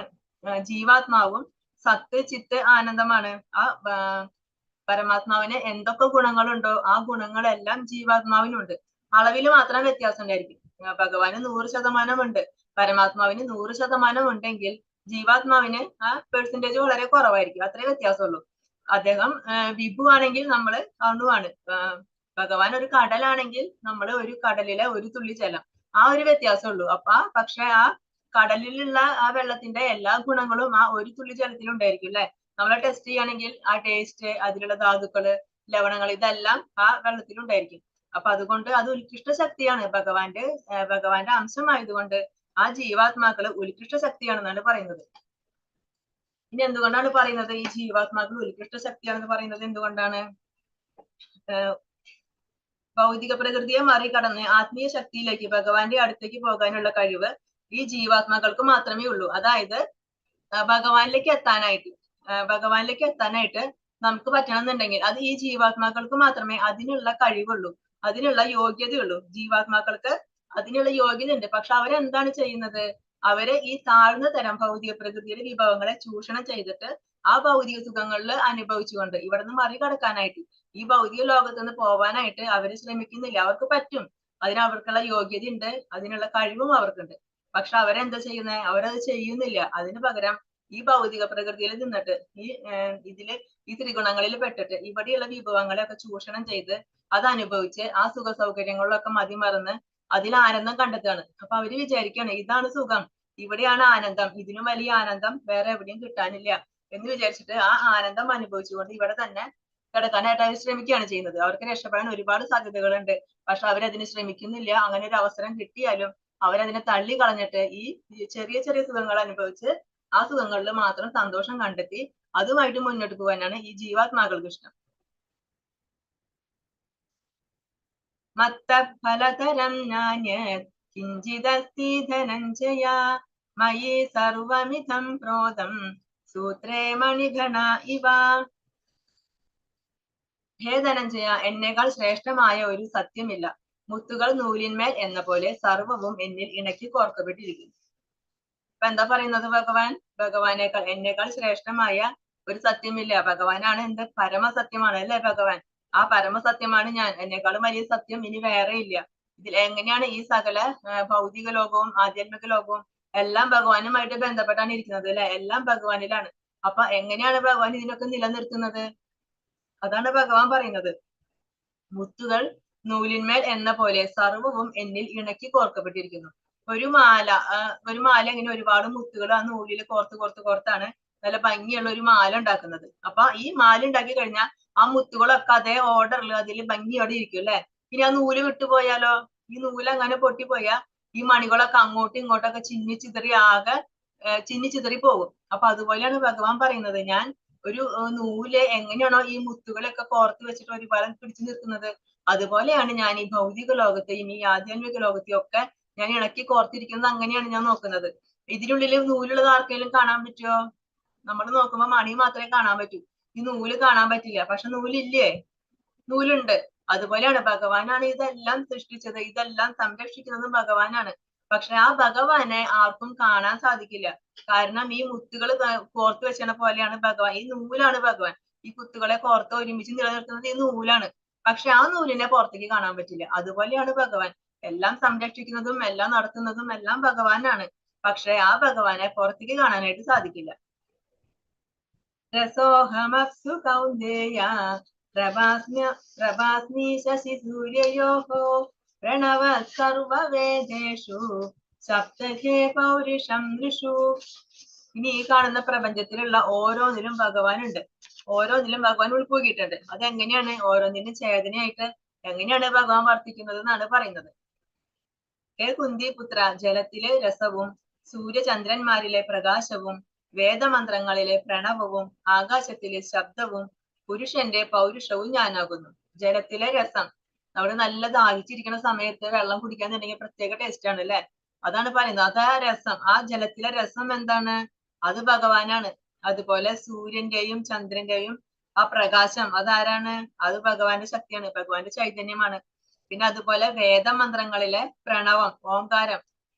ജീവാത്മാവും സത്ത്, ചിത്ത്, ആനന്ദമാണ്. ആ പരമാത്മാവിന് എന്തൊക്കെ ഗുണങ്ങളുണ്ടോ ആ ഗുണങ്ങളെല്ലാം ജീവാത്മാവിനുണ്ട്. അളവിൽ മാത്രം വ്യത്യാസം ഉണ്ടായിരിക്കും. ഭഗവാന് 100% ഉണ്ട്, പരമാത്മാവിന് 100% ഉണ്ടെങ്കിൽ ജീവാത്മാവിന് ആ പെർസെന്റേജ് വളരെ കുറവായിരിക്കും. അത്രേ വ്യത്യാസമുള്ളൂ. അദ്ദേഹം വിഭു ആണെങ്കിൽ നമ്മള് അണുവാണ്. ഭഗവാൻ ഒരു കടലാണെങ്കിൽ നമ്മൾ ഒരു കടലിലെ ഒരു തുള്ളി ജലം, ആ ഒരു വ്യത്യാസമുള്ളൂ. പക്ഷെ ആ കടലിലുള്ള ആ വെള്ളത്തിന്റെ എല്ലാ ഗുണങ്ങളും ആ ഒരു തുള്ളി ജലത്തിൽ ഉണ്ടായിരിക്കും അല്ലെ. നമ്മളെ ടെസ്റ്റ് ചെയ്യുകയാണെങ്കിൽ ആ ടേസ്റ്റ്, അതിലുള്ള ധാതുക്കള്, ലവണങ്ങൾ ഇതെല്ലാം ആ വെള്ളത്തിൽ ഉണ്ടായിരിക്കും. അപ്പൊ അതുകൊണ്ട് അത് ഉത്കൃഷ്ട ശക്തിയാണ്. ഭഗവാന്റെ അംശമായതുകൊണ്ട് ആ ജീവാത്മാക്കള് ഉത്കൃഷ്ട ശക്തിയാണെന്നാണ് പറയുന്നത്. ഇനി എന്തുകൊണ്ടാണ് പറയുന്നത് ഈ ജീവാത്മാക്കൾ ഉത്കൃഷ്ട ശക്തിയാണെന്ന് പറയുന്നത്? എന്തുകൊണ്ടാണ്? ഭൗതിക പ്രകൃതിയെ മറികടന്ന് ആത്മീയ ശക്തിയിലേക്ക്, ഭഗവാന്റെ അടുത്തേക്ക് പോകാനുള്ള കഴിവ് ഈ ജീവാത്മാക്കൾക്ക് മാത്രമേ ഉള്ളൂ. അതായത് ഭഗവാനിലേക്ക് എത്താനായിട്ട് നമുക്ക് പറ്റണമെന്നുണ്ടെങ്കിൽ അത് ഈ ജീവാത്മാക്കൾക്ക് മാത്രമേ അതിനുള്ള കഴിവുള്ളൂ, അതിനുള്ള യോഗ്യതയുള്ളൂ. ജീവാത്മാക്കൾക്ക് അതിനുള്ള യോഗ്യത ഉണ്ട്. പക്ഷെ അവരെന്താണ് ചെയ്യുന്നത്? അവര് ഈ താഴ്ന്ന തരം ഭൗതിക പ്രകൃതിയുടെ വിഭവങ്ങളെ ചൂഷണം ചെയ്തിട്ട് ആ ഭൗതിക സുഖങ്ങളിൽ അനുഭവിച്ചുകൊണ്ട് ഇവിടെ നിന്ന് മറികടക്കാനായിട്ട്, ഈ ഭൗതിക ലോകത്ത് നിന്ന് പോവാനായിട്ട് അവര് ശ്രമിക്കുന്നില്ല. അവർക്ക് പറ്റും, അവർക്കുള്ള യോഗ്യത ഉണ്ട്, അതിനുള്ള കഴിവും അവർക്കുണ്ട്. പക്ഷെ അവരെന്താ ചെയ്യുന്നത്? അവരത് ചെയ്യുന്നില്ല. അതിനു പകരം ഈ ഭൗതിക പ്രകൃതിയിൽ നിന്നിട്ട് ഈ ത്രിഗുണങ്ങളിൽ പെട്ടിട്ട് ഇവിടെയുള്ള വിഭവങ്ങളെയൊക്കെ ചൂഷണം ചെയ്ത് അത് അനുഭവിച്ച് ആ സുഖ സൗകര്യങ്ങളിലൊക്കെ മതിമറന്ന് അതിൽ ആനന്ദം കണ്ടെത്തുകയാണ്. അപ്പൊ അവര് വിചാരിക്കുകയാണ് ഇതാണ് സുഖം, ഇവിടെയാണ് ആനന്ദം, ഇതിനും വലിയ ആനന്ദം വേറെ എവിടെയും കിട്ടാനില്ല എന്ന് വിചാരിച്ചിട്ട് ആ ആനന്ദം അനുഭവിച്ചുകൊണ്ട് ഇവിടെ തന്നെ കിടക്കാനായിട്ട് അവർ ശ്രമിക്കുകയാണ് ചെയ്യുന്നത്. അവർക്ക് രക്ഷപ്പെടാൻ ഒരുപാട് സാധ്യതകളുണ്ട്, പക്ഷെ അവരതിന് ശ്രമിക്കുന്നില്ല. അങ്ങനെ ഒരു അവസരം കിട്ടിയാലും അവരതിനെ തള്ളി കളഞ്ഞിട്ട് ഈ ചെറിയ ചെറിയ സുഖങ്ങൾ അനുഭവിച്ച് ആ സുഖങ്ങളിൽ മാത്രം സന്തോഷം കണ്ടെത്തി അതുമായിട്ട് മുന്നോട്ട് പോകാനാണ് ഈ ജീവാത്മാക്കൾക്ക് ഇഷ്ടം. മത്ത ഫലതരം നാന്യത് കിഞ്ചിദസ്തി ധനഞ്ജയ മയി സർവമിതം പ്രോതം സൂത്രേ മണിഗണ ഇവ. ഹേ ധനഞ്ജയ, എന്നേക്കാൾ ശ്രേഷ്ഠമായ ഒരു സത്യമില്ല. മുത്തുകൾ നൂലിന്മേൽ എന്ന പോലെ സർവവും എന്നിൽ ഇണക്കി കോർക്കപ്പെട്ടിരിക്കുന്നു. അപ്പൊ എന്താ പറയുന്നത് ഭഗവാനേക്കാൾ എന്നേക്കാൾ ശ്രേഷ്ഠമായ ഒരു സത്യമില്ല. ഭഗവാനാണ് എന്ത് പരമസത്യമാണ് അല്ലെ ഭഗവാൻ. ആ പരമസത്യമാണ് ഞാൻ. എന്നേക്കാളും വലിയ സത്യം ഇനി വേറെ ഇല്ല. ഇതിൽ എങ്ങനെയാണ് ഈ സകല ഭൗതിക ലോകവും ആധ്യാത്മിക ലോകവും എല്ലാം ഭഗവാനുമായിട്ട് ബന്ധപ്പെട്ടാണ് ഇരിക്കുന്നത് അല്ലെ. എല്ലാം ഭഗവാനിലാണ്. അപ്പൊ എങ്ങനെയാണ് ഭഗവാൻ ഇതിനൊക്കെ നിലനിർത്തുന്നത്? അതാണ് ഭഗവാൻ പറയുന്നത്. മുത്തുകൾ നൂലിന്മേൽ എന്ന പോലെ സർവവും എന്നിൽ ഇണക്കി കോർക്കപ്പെട്ടിരിക്കുന്നു. ഒരു മാല ഇങ്ങനെ ഒരുപാട് മുത്തുകൾ ആ നൂലിൽ കോർത്താണ് നല്ല ഭംഗിയുള്ള ഒരു മാല ഉണ്ടാക്കുന്നത്. അപ്പൊ ഈ മാല ഉണ്ടാക്കി കഴിഞ്ഞാൽ ആ മുത്തുകളൊക്കെ അതേ ഓർഡറിൽ അതിൽ ഭംഗിയോടെ ഇരിക്കും അല്ലെ. ഇനി ആ നൂല് വിട്ടുപോയാലോ? ഈ നൂല് അങ്ങനെ പൊട്ടിപ്പോയാൽ ഈ മണികളൊക്കെ അങ്ങോട്ടും ഇങ്ങോട്ടൊക്കെ ചിന്നിച്ചിതറി പോകും. അപ്പൊ അതുപോലെയാണ് ഭഗവാൻ പറയുന്നത്, ഞാൻ ഒരു നൂല് എങ്ങനെയാണോ ഈ മുത്തുകളൊക്കെ കോർത്ത് വെച്ചിട്ട് ഒരു ഫലം പിടിച്ചു നിർത്തുന്നത്, അതുപോലെയാണ് ഞാൻ ഈ ഭൗതിക ലോകത്തെയും ഈ ആധ്യാത്മിക ലോകത്തെയും ഒക്കെ ഞാൻ ഇണക്കി കോർത്തിരിക്കുന്നത്. അങ്ങനെയാണ് ഞാൻ നോക്കുന്നത്. ഇതിനുള്ളിൽ നൂലുള്ളത് ആർക്കെങ്കിലും കാണാൻ പറ്റുമോ? നമ്മൾ നോക്കുമ്പോ മണി മാത്രമേ കാണാൻ പറ്റൂ, ഈ നൂല് കാണാൻ പറ്റില്ല. പക്ഷെ നൂലില്ലേ? നൂലുണ്ട്. അതുപോലെയാണ് ഭഗവാനാണ് ഇതെല്ലാം സൃഷ്ടിച്ചത്, ഇതെല്ലാം സംരക്ഷിക്കുന്നതും ഭഗവാനാണ്. പക്ഷെ ആ ഭഗവാനെ ആർക്കും കാണാൻ സാധിക്കില്ല. കാരണം ഈ മുത്തുകൾ കോർത്ത് വെച്ചണ പോലെയാണ് ഭഗവാൻ. ഈ നൂലാണ് ഭഗവാൻ. ഈ കുത്തുകളെ കോർത്ത് ഒരുമിച്ച് നിലനിർത്തുന്നത് ഈ നൂലാണ്. പക്ഷെ ആ നൂലിനെ പുറത്തേക്ക് കാണാൻ പറ്റില്ല. അതുപോലെയാണ് ഭഗവാൻ. എല്ലാം സംരക്ഷിക്കുന്നതും എല്ലാം നടത്തുന്നതും എല്ലാം ഭഗവാനാണ്. പക്ഷെ ആ ഭഗവാനെ പുറത്തേക്ക് കാണാനായിട്ട് സാധിക്കില്ല. രസോഹമപ്സു കൗന്ദേയ പ്രഭാസ്മി ശശി സൂര്യയോഹോ പ്രണവ സർവവേദേഷു സപ്തഹേ പൗരുഷം ഋഷു. ഇനി ഈ കാണുന്ന പ്രപഞ്ചത്തിലുള്ള ഓരോന്നിലും ഭഗവാൻ ഉണ്ട്, ഓരോന്നിലും ഭഗവാൻ ഉൾപ്പോകിയിട്ടുണ്ട്. അതെങ്ങനെയാണ്? ഓരോന്നിനും ചേതനയായിട്ട് എങ്ങനെയാണ് ഭഗവാൻ വർത്തിക്കുന്നത് എന്നാണ് പറയുന്നത്. ഹേ കുന്തി പുത്ര, ജലത്തിലെ രസവും സൂര്യചന്ദ്രന്മാരിലെ പ്രകാശവും വേദമന്ത്രങ്ങളിലെ പ്രണവവും ആകാശത്തിലെ ശബ്ദവും പുരുഷന്റെ പൗരുഷവും ഞാനാകുന്നു. ജലത്തിലെ രസം, നമ്മൾ നല്ല ദാഹിച്ചിരിക്കുന്ന സമയത്ത് വെള്ളം കുടിക്കാന്നുണ്ടെങ്കിൽ പ്രത്യേക ടേസ്റ്റ് ആണ് അല്ലെ. അതാണ് പറയുന്നത്. അതാ രസം. ആ ജലത്തിലെ രസം എന്താണ്? അത് ഭഗവാനാണ്. അതുപോലെ സൂര്യന്റെയും ചന്ദ്രന്റെയും ആ പ്രകാശം അതാരാണ്? അത് ഭഗവാന്റെ ശക്തിയാണ്, ഭഗവാന്റെ ചൈതന്യമാണ്. പിന്നെ അതുപോലെ വേദമന്ത്രങ്ങളിലെ പ്രണവം,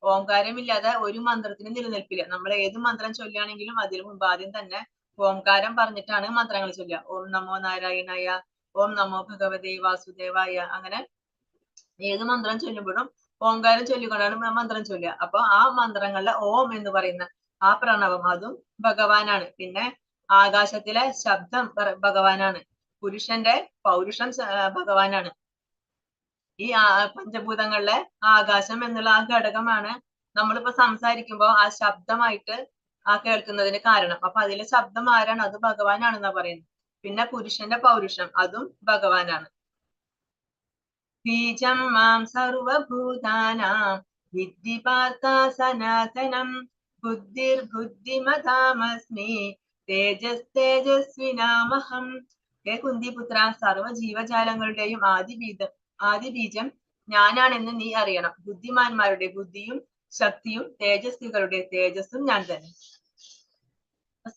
ഓംകാരമില്ലാതെ ഒരു മന്ത്രത്തിന് നിലനിൽപ്പില്ല. നമ്മൾ ഏത് മന്ത്രം ചൊല്ലുകയാണെങ്കിലും അതിനു മുമ്പ് ആദ്യം തന്നെ ഓംകാരം പറഞ്ഞിട്ടാണ് മന്ത്രങ്ങൾ ചൊല്ലുക. ഓം നമോ നാരായണായ, ഓം നമോ ഭഗവതേ വാസുദേവായ. അങ്ങനെ ഏത് മന്ത്രം ചൊല്ലുമ്പോഴും ഓംകാരം ചൊല്ലിക്കൊണ്ടാണ് മന്ത്രം ചൊല്ലുക. അപ്പൊ ആ മന്ത്രങ്ങളിലെ ഓം എന്ന് പറയുന്ന ആ പ്രണവം അതും ഭഗവാനാണ്. പിന്നെ ആകാശത്തിലെ ശബ്ദം ഭഗവാനാണ്. പുരുഷന്റെ പൗരുഷം ഭഗവാനാണ്. ഈ പഞ്ചഭൂതങ്ങളിലെ ആകാശം എന്നുള്ള ആ ഘടകമാണ് നമ്മളിപ്പോ സംസാരിക്കുമ്പോ ആ ശബ്ദമായിട്ട് ആ കേൾക്കുന്നതിന് കാരണം. അപ്പൊ അതിലെ ശബ്ദം ആരാണ്? അത് ഭഗവാനാണെന്നാ പറയുന്നത്. പിന്നെ പുരുഷന്റെ പൗരുഷം, അതും ഭഗവാനാണ്. ബീജം മാം സർവഭൂതാനാം വിദ്ധി പാർത്ഥ സനാതനം ബുദ്ധിർബുദ്ധിമതാമസ്മി തേജസ് തേജസ്വിനാമഹം. ഹേ കുന്തിപുത്ര, സർവ ജീവജാലങ്ങളുടെയും ആദിബീജം ഞാനാണെന്ന് നീ അറിയണം. ബുദ്ധിമാന്മാരുടെ ബുദ്ധിയും ശക്തിയും തേജസ്വികളുടെ തേജസ്സും ഞാൻ തന്നെ.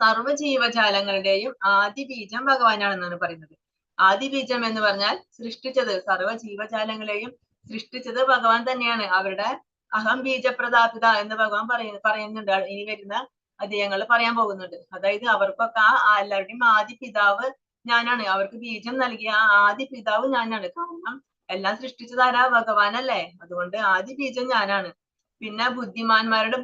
സർവ ജീവജാലങ്ങളുടെയും ആദിബീജം ഭഗവാനാണെന്നാണ് പറയുന്നത്. ആദിബീജം എന്ന് പറഞ്ഞാൽ സൃഷ്ടിച്ചത്, സർവ ജീവജാലങ്ങളെയും സൃഷ്ടിച്ചത് ഭഗവാൻ തന്നെയാണ്. അവരുടെ അഹം ബീജപ്രദാപിത എന്ന് ഭഗവാൻ പറയുന്നുണ്ട്. ഇനി വരുന്ന അധ്യായങ്ങൾ പറയാൻ പോകുന്നുണ്ട്. അതായത് അവർക്കൊക്കെ ആ എല്ലാവരുടെയും ആദി പിതാവ് ഞാനാണ്. അവർക്ക് ബീജം നൽകിയ ആ ആദി പിതാവ് ഞാനാണ്. കാരണം എല്ലാം സൃഷ്ടിച്ചതാരാ? ഭഗവാനല്ലേ. അതുകൊണ്ട് ആദി ബീജം ഞാനാണ്. പിന്നെ ബുദ്ധിമാന്മാരുടെ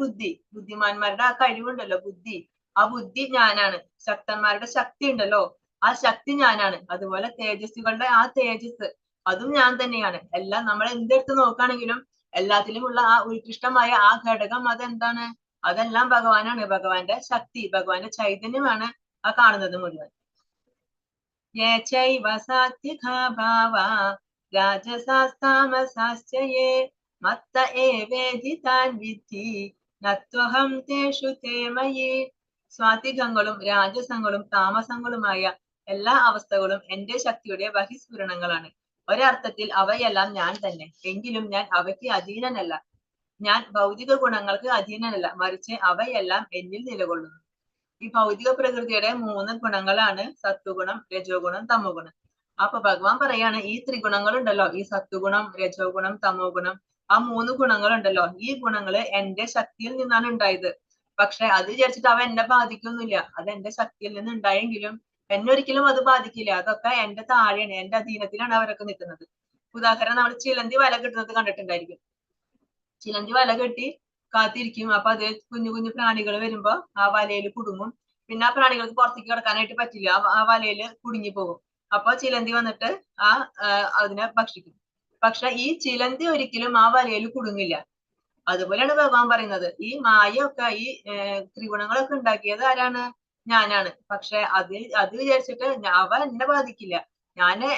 ബുദ്ധിമാന്മാരുടെ ആ കഴിവുണ്ടല്ലോ, ബുദ്ധി, ആ ബുദ്ധി ഞാനാണ്. ശക്തന്മാരുടെ ശക്തി ഉണ്ടല്ലോ, ആ ശക്തി ഞാനാണ്. അതുപോലെ തേജസ്വികളുടെ ആ തേജസ്, അതും ഞാൻ തന്നെയാണ്. എല്ലാം നമ്മൾ എന്തെടുത്ത് നോക്കുകയാണെങ്കിലും എല്ലാത്തിലുമുള്ള ആ ഉത്കൃഷ്ടമായ ആ ഘടകം അതെന്താണ്? അതെല്ലാം ഭഗവാനാണ്. ഭഗവാന്റെ ശക്തി, ഭഗവാന്റെ ചൈതന്യമാണ് ആ കാണുന്നത് മുഴുവൻ. രാജസാസ്താമസാശ്ചയേ മത്ത ഏവേധി താൻ വിദ്ധി നത്വഹം തേഷു തേമയേ. സ്വാതികങ്ങളും രാജസങ്ങളും താമസങ്ങളുമായ എല്ലാ അവസ്ഥകളും എന്റെ ശക്തിയുടെ ബഹിസ്ഫുരണങ്ങളാണ്. ഒരർത്ഥത്തിൽ അവയെല്ലാം ഞാൻ തന്നെ. എങ്കിലും ഞാൻ അവയ്ക്ക് അധീനനല്ല. ഞാൻ ഭൗതിക ഗുണങ്ങൾക്ക് അധീനനല്ല, മറിച്ച് അവയെല്ലാം എന്നിൽ നിലകൊള്ളുന്നു. ഈ ഭൗതിക പ്രകൃതിയുടെ 3 ഗുണങ്ങളാണ് സത്വഗുണം, രജോ ഗുണം, തമോ ഗുണം. അപ്പൊ ഭഗവാൻ പറയാണ്, ഈ ത്രിഗുണങ്ങൾ ഉണ്ടല്ലോ, ഈ സത്വഗുണം, രജോ ഗുണം, തമോ ഗുണം, ആ 3 ഗുണങ്ങൾ ഉണ്ടല്ലോ, ഈ ഗുണങ്ങള് എന്റെ ശക്തിയിൽ നിന്നാണ് ഉണ്ടായത്. പക്ഷെ അത് വിചാരിച്ചിട്ട് അവ എന്നെ ബാധിക്കൊന്നുമില്ല. അത് എന്റെ ശക്തിയിൽ നിന്ന് ഉണ്ടായെങ്കിലും എന്നെ ഒരിക്കലും അത് ബാധിക്കില്ല. അതൊക്കെ എന്റെ താഴെയാണ്, എന്റെ അധീനത്തിലാണ് അവരൊക്കെ നിൽക്കുന്നത്. ഉദാഹരണം, നമ്മൾ ചിലന്തി വല കെട്ടുന്നത് കണ്ടിട്ടുണ്ടായിരിക്കും. ചിലന്തി വല കെട്ടി കാത്തിരിക്കും. അപ്പൊ അത് കുഞ്ഞു കുഞ്ഞു പ്രാണികൾ വരുമ്പോ ആ വലയിൽ കുടുങ്ങും. പിന്നെ ആ പ്രാണികൾക്ക് പുറത്തേക്ക് കിടക്കാനായിട്ട് പറ്റില്ല, ആ വലയിൽ കുടുങ്ങി പോകും. അപ്പൊ ചിലന്തി വന്നിട്ട് അതിനെ ഭക്ഷിക്കും. പക്ഷെ ഈ ചിലന്തി ഒരിക്കലും ആ വലയിൽ കുടുങ്ങില്ല. അതുപോലെയാണ് ഭഗവാൻ പറയുന്നത്, ഈ മായൊക്കെ, ഈ ത്രിഗുണങ്ങളൊക്കെ ഉണ്ടാക്കിയത് ആരാണ്? ഞാനാണ്. പക്ഷെ അത് വിചാരിച്ചിട്ട് അവ എന്നെ ബാധിക്കില്ല. ഞാന്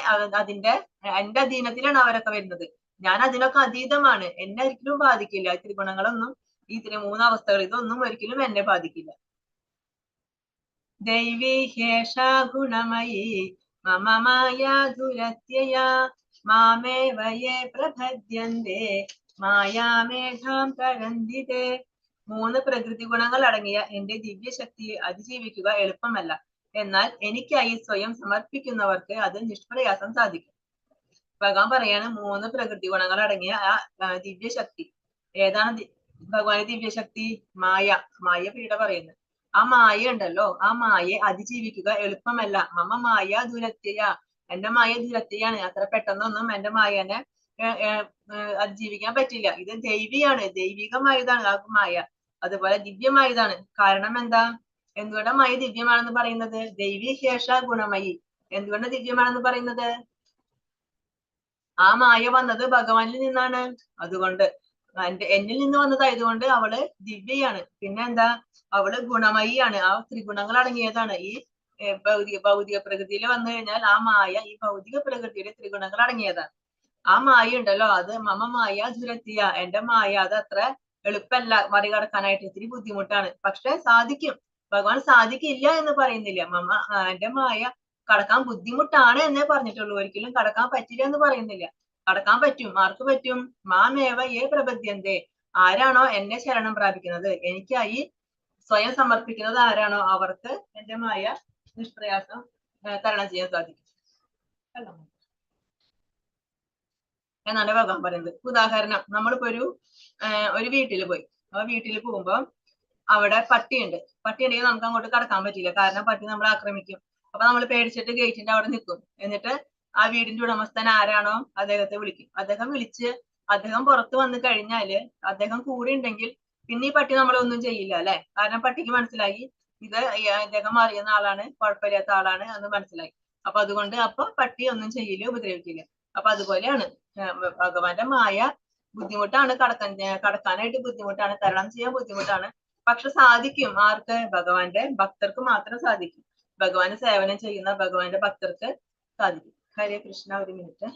എന്റെ അധീനത്തിലാണ് അവരൊക്കെ വരുന്നത്. ഞാൻ അതിനൊക്കെ അതീതമാണ്. എന്നെ ഒരിക്കലും ബാധിക്കില്ല. ത്രിഗുണങ്ങളൊന്നും, ഈ 3 അവസ്ഥകൾ, ഇതൊന്നും ഒരിക്കലും എന്നെ ബാധിക്കില്ല. ദൈവീ ഹേഷാ ഗുണമയീ മമ മായാ ദുരത്യയാ മാമേവ യേ പ്രപദ്യന്തേ മായാമേധാം തരന്തിതേ. 3 പ്രകൃതി ഗുണങ്ങൾ അടങ്ങിയ എന്റെ ദിവ്യശക്തിയെ അതിജീവിക്കുക എളുപ്പമല്ല. എന്നാൽ എനിക്കായി സ്വയം സമർപ്പിക്കുന്നവർക്ക് അത് നിഷ്പ്രയാസം സാധിക്കും. ഭഗവാൻ പറയാണ്, 3 പ്രകൃതി ഗുണങ്ങൾ അടങ്ങിയ ആ ദിവ്യശക്തി. ഏതാണ് ഭഗവാന്റെ ദിവ്യശക്തി? മായ പീഡ പറയുന്നത്. ആ മായ ഉണ്ടല്ലോ, ആ മായയെ അതിജീവിക്കുക എളുപ്പമല്ല. മമ മായ ദുരത്യയ, എന്റെ മായ ദുരത്യയാണ്. അത്ര പെട്ടെന്നൊന്നും എന്റെ മായനെ അതിജീവിക്കാൻ പറ്റില്ല. ഇത് ദൈവിയാണ്, ദൈവികമായതാണ് ആ മായ. അതുപോലെ ദിവ്യമായതാണ്. കാരണം എന്താ? എന്തുകൊണ്ടാണ് മായ ദിവ്യമാണെന്ന് പറയുന്നത്? ദൈവീ ശേഷ ഗുണമയി. എന്തുകൊണ്ടാണ് ദിവ്യമാണെന്ന് പറയുന്നത്? ആ മായ വന്നത് ഭഗവാനിൽ നിന്നാണ്. അതുകൊണ്ട് എന്നിൽ നിന്ന് വന്നതായതുകൊണ്ട് അവള് ദിവ്യയാണ്. പിന്നെ എന്താ? അവള് ഗുണമയിയാണ്. ആ ത്രിഗുണങ്ങൾ അടങ്ങിയതാണ്. ഈ ഭൗതിക പ്രകൃതിയിൽ വന്നു കഴിഞ്ഞാൽ ആ മായ ഈ ഭൗതിക പ്രകൃതിയുടെ ത്രിഗുണങ്ങൾ അടങ്ങിയതാണ്. ആ മായ ഉണ്ടല്ലോ, അത് മമ മായ ദുരത്തിയ, എന്റെ മായ അത് അത്ര എളുപ്പമല്ല മറികടക്കാനായിട്ട്, ഇത്തിരി ബുദ്ധിമുട്ടാണ്. പക്ഷെ സാധിക്കും. ഭഗവാൻ സാധിക്കില്ല എന്ന് പറയുന്നില്ല. എന്റെ മായ കടക്കാൻ ബുദ്ധിമുട്ടാണ് എന്നേ പറഞ്ഞിട്ടുള്ളൂ. ഒരിക്കലും കടക്കാൻ പറ്റില്ല എന്ന് പറയുന്നില്ല. കടക്കാൻ പറ്റും. ആർക്ക് പറ്റും? മാമേവ യേ പ്രപദ്യന്തേ, ആരാണോ എന്നെ ശരണം പ്രാപിക്കുന്നത്, എനിക്കായി സ്വയം സമർപ്പിക്കുന്നത് ആരാണോ, അവർക്ക് എന്റെ മായ നിഷ്പ്രയാസം തരണം ചെയ്യാൻ സാധിക്കും എന്നാണ് ഭഗവാൻ പറയുന്നത്. ഉദാഹരണം, നമ്മളിപ്പോ ഒരു വീട്ടിൽ പോയി. ആ വീട്ടിൽ പോകുമ്പോ അവിടെ പട്ടിയുണ്ട്. പട്ടി ഉണ്ടെങ്കിൽ നമുക്ക് അങ്ങോട്ട് കടക്കാൻ പറ്റില്ല. കാരണം പട്ടി നമ്മളെ ആക്രമിക്കും. അപ്പൊ നമ്മൾ പേടിച്ചിട്ട് ഗേറ്റിന്റെ അവിടെ നിൽക്കും. എന്നിട്ട് ആ വീടിന്റെ ഉടമസ്ഥൻ ആരാണോ അദ്ദേഹത്തെ വിളിക്കും. അദ്ദേഹം പുറത്ത് വന്നു കഴിഞ്ഞാല് അദ്ദേഹം കൂടെ ഉണ്ടെങ്കിൽ പിന്നെ ഈ പട്ടി നമ്മളെ ഒന്നും ചെയ്യില്ല അല്ലെ. കാരണം പട്ടിക്ക് മനസ്സിലായി ഇത് അദ്ദേഹം അറിയുന്ന ആളാണ്, കുഴപ്പമില്ലാത്ത ആളാണ് എന്ന് മനസ്സിലായി. അപ്പൊ അതുകൊണ്ട് പട്ടി ഒന്നും ചെയ്യില്ല, ഉപദ്രവിക്കില്ല. അപ്പൊ അതുപോലെയാണ് ഭഗവാന്റെ മായ ബുദ്ധിമുട്ടാണ്, കടക്കാനായിട്ട് ബുദ്ധിമുട്ടാണ്, തരണം ചെയ്യാൻ ബുദ്ധിമുട്ടാണ്. പക്ഷെ സാധിക്കും. ആർക്ക്? ഭഗവാന്റെ ഭക്തർക്ക് മാത്രം സാധിക്കും. ഭഗവാന് സേവനം ചെയ്യുന്ന ഭഗവാന്റെ ഭക്തർക്ക് സാധിക്കും. ഹരേ കൃഷ്ണ. ഒരു മിനിറ്റ്.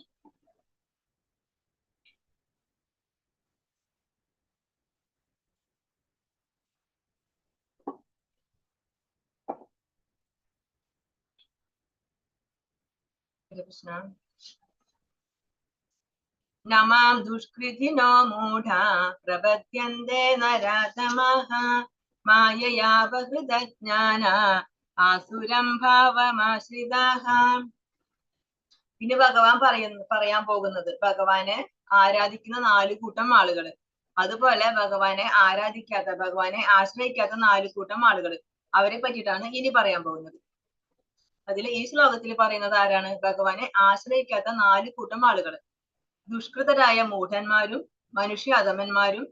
ഹരേ കൃഷ്ണ. നമാം ദുഷ്കൃതിനോ മൂഢാ പ്രപദ്യന്തെ നരാതമഃ മായയാ ബഹൃതജ്ഞാന ആസുരം ഭാവമാശ്രിതാഃ. പിന്നെ ഭഗവാൻ പറയാൻ പോകുന്നത് ഭഗവാനെ ആരാധിക്കുന്ന 4 കൂട്ടം ആളുകൾ, അതുപോലെ ഭഗവാനെ ആരാധിക്കാത്ത, ഭഗവാനെ ആശ്രയിക്കാത്ത 4 കൂട്ടം ആളുകൾ, അവരെ പറ്റിയിട്ടാണ് ഇനി പറയാൻ പോകുന്നത്. അതിൽ ഈ ശ്ലോകത്തിൽ പറയുന്നത് ആരാണ്? ഭഗവാനെ ആശ്രയിക്കാത്ത 4 കൂട്ടം ആളുകൾ. ദുഷ്കൃതരായ മൂഢന്മാരും മനുഷ്യ അധമന്മാരും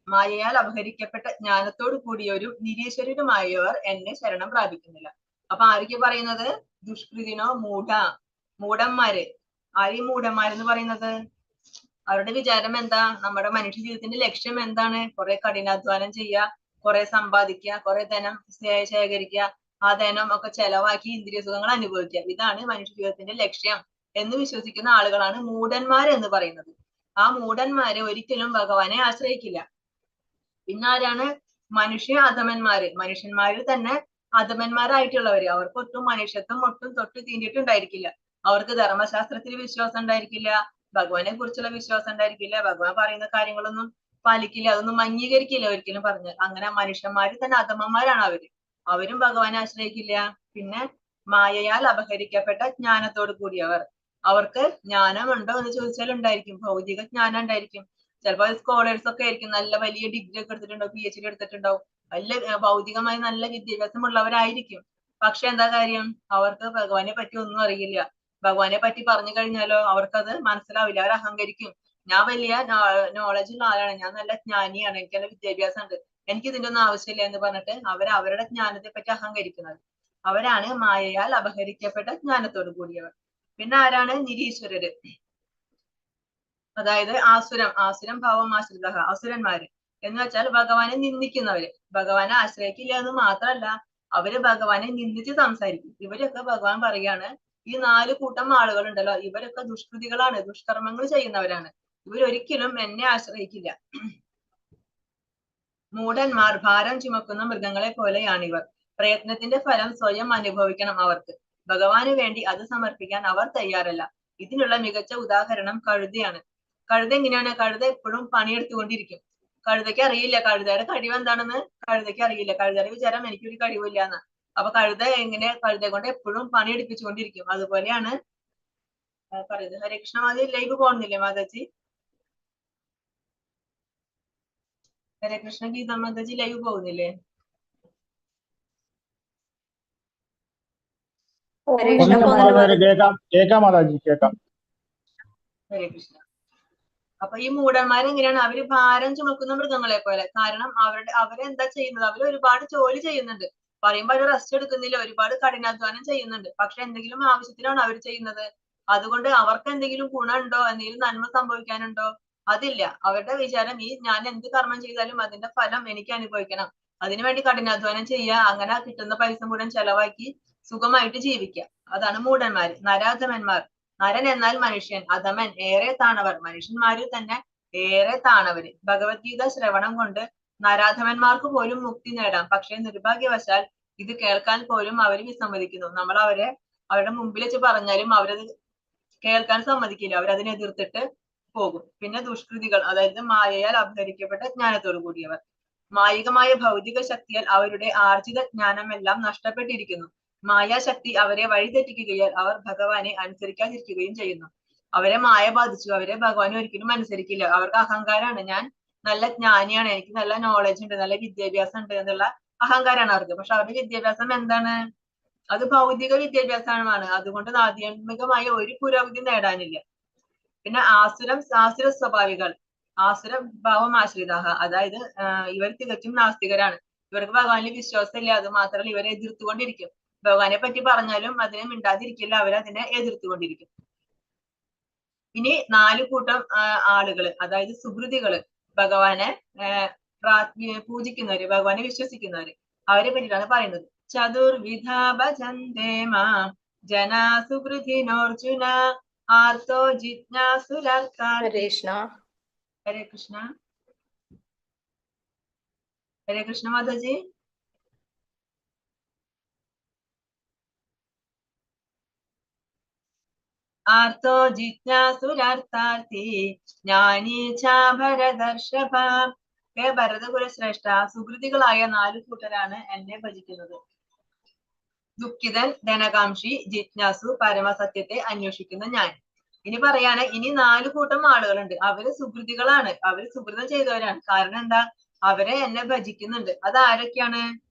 മായയാൽ അപഹരിക്കപ്പെട്ട ജ്ഞാനത്തോടു കൂടിയവരും നിരീശ്വരരുമായവർ എന്നെ ശരണം പ്രാപിക്കുന്നില്ല. അപ്പൊ ആരൊക്കെ പറയുന്നത്? ദുഷ്കൃതിനോ മൂഢന്മാര്. ആര് മൂഢന്മാരെന്ന് പറയുന്നത്? അവരുടെ വിചാരം എന്താ? നമ്മുടെ മനുഷ്യ ജീവിതത്തിന്റെ ലക്ഷ്യം എന്താണ്? കുറെ കഠിനാധ്വാനം ചെയ്യുക, കുറെ സമ്പാദിക്കുക, കുറെ ധനം ശേഖരിക്കുക, ആ ധനം ഒക്കെ ചെലവാക്കി ഇന്ദ്രിയ സുഖങ്ങൾ അനുഭവിക്കുക. ഇതാണ് മനുഷ്യ ജീവിതത്തിന്റെ ലക്ഷ്യം എന്ന് വിശ്വസിക്കുന്ന ആളുകളാണ് മൂഢന്മാർ എന്ന് പറയുന്നത്. ആ മൂഢന്മാര് ഒരിക്കലും ഭഗവാനെ ആശ്രയിക്കില്ല. പിന്നെ ആരാണ്? മനുഷ്യ അധമന്മാര്. മനുഷ്യന്മാരിൽ തന്നെ അധമന്മാരായിട്ടുള്ളവര്. അവർക്ക് ഒട്ടും മനുഷ്യത്വം ഒട്ടും തൊട്ട് തീണ്ടിയിട്ടുണ്ടായിരിക്കില്ല. അവർക്ക് ധർമ്മശാസ്ത്രത്തിൽ വിശ്വാസം ഉണ്ടായിരിക്കില്ല, ഭഗവാനെ കുറിച്ചുള്ള വിശ്വാസം ഉണ്ടായിരിക്കില്ല, ഭഗവാൻ പറയുന്ന കാര്യങ്ങളൊന്നും പാലിക്കില്ല, അതൊന്നും അംഗീകരിക്കില്ല ഒരിക്കലും പറഞ്ഞ്. അങ്ങനെ മനുഷ്യന്മാരിൽ തന്നെ അധമന്മാരാണ് അവര്. അവരും ഭഗവാനെ ആശ്രയിക്കില്ല. പിന്നെ മായയാൽ അപഹരിക്കപ്പെട്ട ജ്ഞാനത്തോട് കൂടിയവർ. അവർക്ക് ജ്ഞാനമുണ്ടോ എന്ന് ചോദിച്ചാൽ ഉണ്ടായിരിക്കും, ഭൗതിക ജ്ഞാനം ഉണ്ടായിരിക്കും. ചിലപ്പോൾ സ്കോളേഴ്സ് ഒക്കെ ആയിരിക്കും, നല്ല വലിയ ഡിഗ്രി ഒക്കെ എടുത്തിട്ടുണ്ടാവും, PhD എടുത്തിട്ടുണ്ടാവും, നല്ല ഭൗതികമായി നല്ല വിദ്യാഭ്യാസമുള്ളവരായിരിക്കും. പക്ഷെ എന്താ കാര്യം? അവർക്ക് ഭഗവാനെ പറ്റി ഒന്നും അറിയില്ല. ഭഗവാനെ പറ്റി പറഞ്ഞു കഴിഞ്ഞാലോ അവർക്കത് മനസ്സിലാവില്ല. അവർ അഹങ്കരിക്കും. ഞാൻ വലിയ നോളജ് ഉള്ള ആളാണ്, ഞാൻ നല്ല ജ്ഞാനിയാണ്, എനിക്ക് നല്ല വിദ്യാഭ്യാസം ഉണ്ട്, എനിക്ക് ഇതിന്റെ ഒന്നും ആവശ്യമില്ല എന്ന് പറഞ്ഞിട്ട് അവരുടെ ജ്ഞാനത്തെ പറ്റി അഹങ്കരിക്കുന്നത്. അവരാണ് മായയാൽ അപഹരിക്കപ്പെട്ട ജ്ഞാനത്തോട് കൂടിയവർ. പിന്നെ ആരാണ്? നിരീശ്വരര്. അതായത് ആസുരം ഭാവം ആശ്രിത, അസുരന്മാര് എന്ന് വെച്ചാൽ ഭഗവാനെ നിന്ദിക്കുന്നവര്. ഭഗവാനെ ആശ്രയിക്കില്ല എന്ന് മാത്രമല്ല, അവര് ഭഗവാനെ നിന്ദിച്ച് സംസാരിക്കും. ഇവരൊക്കെ ഭഗവാൻ പറയാണ്, ഈ 4 കൂട്ടം ആളുകൾ ഉണ്ടല്ലോ, ഇവരൊക്കെ ദുഷ്കൃതികളാണ്, ദുഷ്കർമ്മങ്ങൾ ചെയ്യുന്നവരാണ്, ഇവരൊരിക്കലും എന്നെ ആശ്രയിക്കില്ല. മൂഢന്മാർ ഭാരം ചുമക്കുന്ന മൃഗങ്ങളെ പോലെയാണിവർ. പ്രയത്നത്തിന്റെ ഫലം സ്വയം അനുഭവിക്കണം അവർക്ക്. ഭഗവാന് വേണ്ടി അത് സമർപ്പിക്കാൻ അവർ തയ്യാറല്ല. ഇതിനുള്ള മികച്ച ഉദാഹരണം കഴുതയാണ്. കഴുത എങ്ങനെയാണ്? കഴുത എപ്പോഴും പണിയെടുത്തുകൊണ്ടിരിക്കും. കഴുതയ്ക്ക് അറിയില്ല കഴുതയുടെ കഴിവ് എന്താണെന്ന്. കഴുതയ്ക്ക് അറിയില്ല. കഴുതയുടെ വിചാരം എനിക്കൊരു കഴിവില്ല എന്ന്. അപ്പൊ കഴുതയെ കൊണ്ട് എപ്പോഴും പണിയെടുപ്പിച്ചുകൊണ്ടിരിക്കും. അതുപോലെയാണ് പറയുന്നത്. ഹരേ കൃഷ്ണ. മാതാജി ലൈവ് പോകുന്നില്ലേ മാതാജി? ഹരേ കൃഷ്ണ. ഗീത മാതാജി ലൈവ് പോകുന്നില്ലേ? കേക്കാം മാതാജി, കേക്കാം. ഹരേ കൃഷ്ണ. അപ്പൊ ഈ മൂഢന്മാരെങ്ങനെയാണ്? അവര് ഭാരം ചുമക്കുന്ന മൃഗങ്ങളെ പോലെ. കാരണം അവരെന്താ ചെയ്യുന്നത്? അവർ ഒരുപാട് ജോലി ചെയ്യുന്നുണ്ട്. പറയുമ്പോ അവർ റെസ്റ്റ് എടുക്കുന്നില്ല, ഒരുപാട് കഠിനാധ്വാനം ചെയ്യുന്നുണ്ട്. പക്ഷെ എന്തെങ്കിലും ആവശ്യത്തിനാണ് അവർ ചെയ്യുന്നത്. അതുകൊണ്ട് അവർക്ക് എന്തെങ്കിലും ഗുണമുണ്ടോ, എന്തെങ്കിലും നന്മ സംഭവിക്കാനുണ്ടോ? അതില്ല. അവരുടെ വിചാരം ഞാൻ എന്ത് കർമ്മം ചെയ്താലും അതിന്റെ ഫലം എനിക്ക് അനുഭവിക്കണം, അതിനുവേണ്ടി കഠിനാധ്വാനം ചെയ്യുക, അങ്ങനെ കിട്ടുന്ന പൈസ മുഴുവൻ ചെലവാക്കി സുഖമായിട്ട് ജീവിക്കുക. അതാണ് മൂഢന്മാര്. നരാധമന്മാർ. നരൻ എന്നാൽ മനുഷ്യൻ, അധമൻ ഏറെ താണവർ, മനുഷ്യന്മാരിൽ തന്നെ ഏറെ താണവര്. ഭഗവത്ഗീത ശ്രവണം കൊണ്ട് നരാധമന്മാർക്ക് പോലും മുക്തി നേടാം. പക്ഷെ നിർഭാഗ്യവശാൽ ഇത് കേൾക്കാൻ പോലും അവർ വിസമ്മതിക്കുന്നു. നമ്മൾ അവരുടെ മുമ്പിൽ വെച്ച് പറഞ്ഞാലും അവരത് കേൾക്കാൻ സമ്മതിക്കില്ല. അവരതിനെ എതിർത്തിട്ട് പോകും. പിന്നെ ദുഷ്കൃതികൾ, അതായത് മായയാൽ അപഹരിക്കപ്പെട്ട ജ്ഞാനത്തോടു കൂടിയവർ. മായികമായ ഭൗതിക ശക്തിയാൽ അവരുടെ ആർജിത ജ്ഞാനമെല്ലാം നഷ്ടപ്പെട്ടിരിക്കുന്നു. മായാശക്തി അവരെ വഴിതെറ്റിക്കുകയാൽ അവർ ഭഗവാനെ അനുസരിക്കാതിരിക്കുകയും ചെയ്യുന്നു. അവരെ മായ ബാധിച്ചു. അവരെ ഭഗവാൻ ഒരിക്കലും അനുസരിക്കില്ല. അവർക്ക് അഹങ്കാരമാണ്. ഞാൻ നല്ല ജ്ഞാനിയാണ്, എനിക്ക് നല്ല നോളജ് ഉണ്ട്, നല്ല വിദ്യാഭ്യാസം ഉണ്ട് എന്നുള്ള അഹങ്കാരമാണ് അവർക്ക്. പക്ഷെ അവരുടെ വിദ്യാഭ്യാസം എന്താണ്? അത് ഭൗതിക വിദ്യാഭ്യാസമാണ്. അതുകൊണ്ട് ആധ്യാത്മികമായ ഒരു പുരോഗതി നേടാനില്ല. പിന്നെ ആസുര സ്വഭാവികൾ. ആസുര ഭാവം ആശ്രിതാഹ. അതായത് ഇവർ തികച്ചും നാസ്തികരാണ്. ഇവർക്ക് ഭഗവാനിൽ വിശ്വാസമില്ല. അത് മാത്രമല്ല ഇവരെ എതിർത്തുകൊണ്ടിരിക്കും. ഭഗവാനെ പറ്റി പറഞ്ഞാലും അതിനെ മിണ്ടാതിരിക്കില്ല, അവരതിനെ എതിർത്തുകൊണ്ടിരിക്കും. ഇനി 4 കൂട്ടം ആളുകള്, അതായത് സുഹൃതികള്, ഭഗവാനെ പൂജിക്കുന്നവര്, ഭഗവാനെ വിശ്വസിക്കുന്നവര്, അവരെ പറ്റിയിട്ടാണ് പറയുന്നത്. ചതുർവിധ ഭജന്തേ മാം ജനാ സുഹൃതിനോർജുന ആർത്തോ ജിജ്ഞാസുലർത്ത. ഹരേ കൃഷ്ണ. ഹരേ കൃഷ്ണ. ഹരേ കൃഷ്ണ മാതാജി. ആർത്തോ ജിജ്ഞാസുലർത്ഥാർത്ഥി ജ്ഞാനീ ച ഭരതർഷഭ. ഹേ ഭരതകുല ശ്രേഷ്ഠ, സുഹൃതികളായ 4 കൂട്ടരാണ് എന്നെ ഭജിക്കുന്നത്. ദുഃഖിതൻ, ധനകാംക്ഷി, ജിജ്ഞാസു, പരമസത്യത്തെ അന്വേഷിക്കുന്ന ഞാൻ. ഇനി പറയാണ്, ഇനി 4 കൂട്ടം ആളുകളുണ്ട്. അവര് സുഹൃതികളാണ്, അവര് സുഹൃതം ചെയ്തവരാണ്. കാരണം എന്താ? അവരെ എന്നെ ഭജിക്കുന്നുണ്ട്. അത് ആരൊക്കെയാണ്?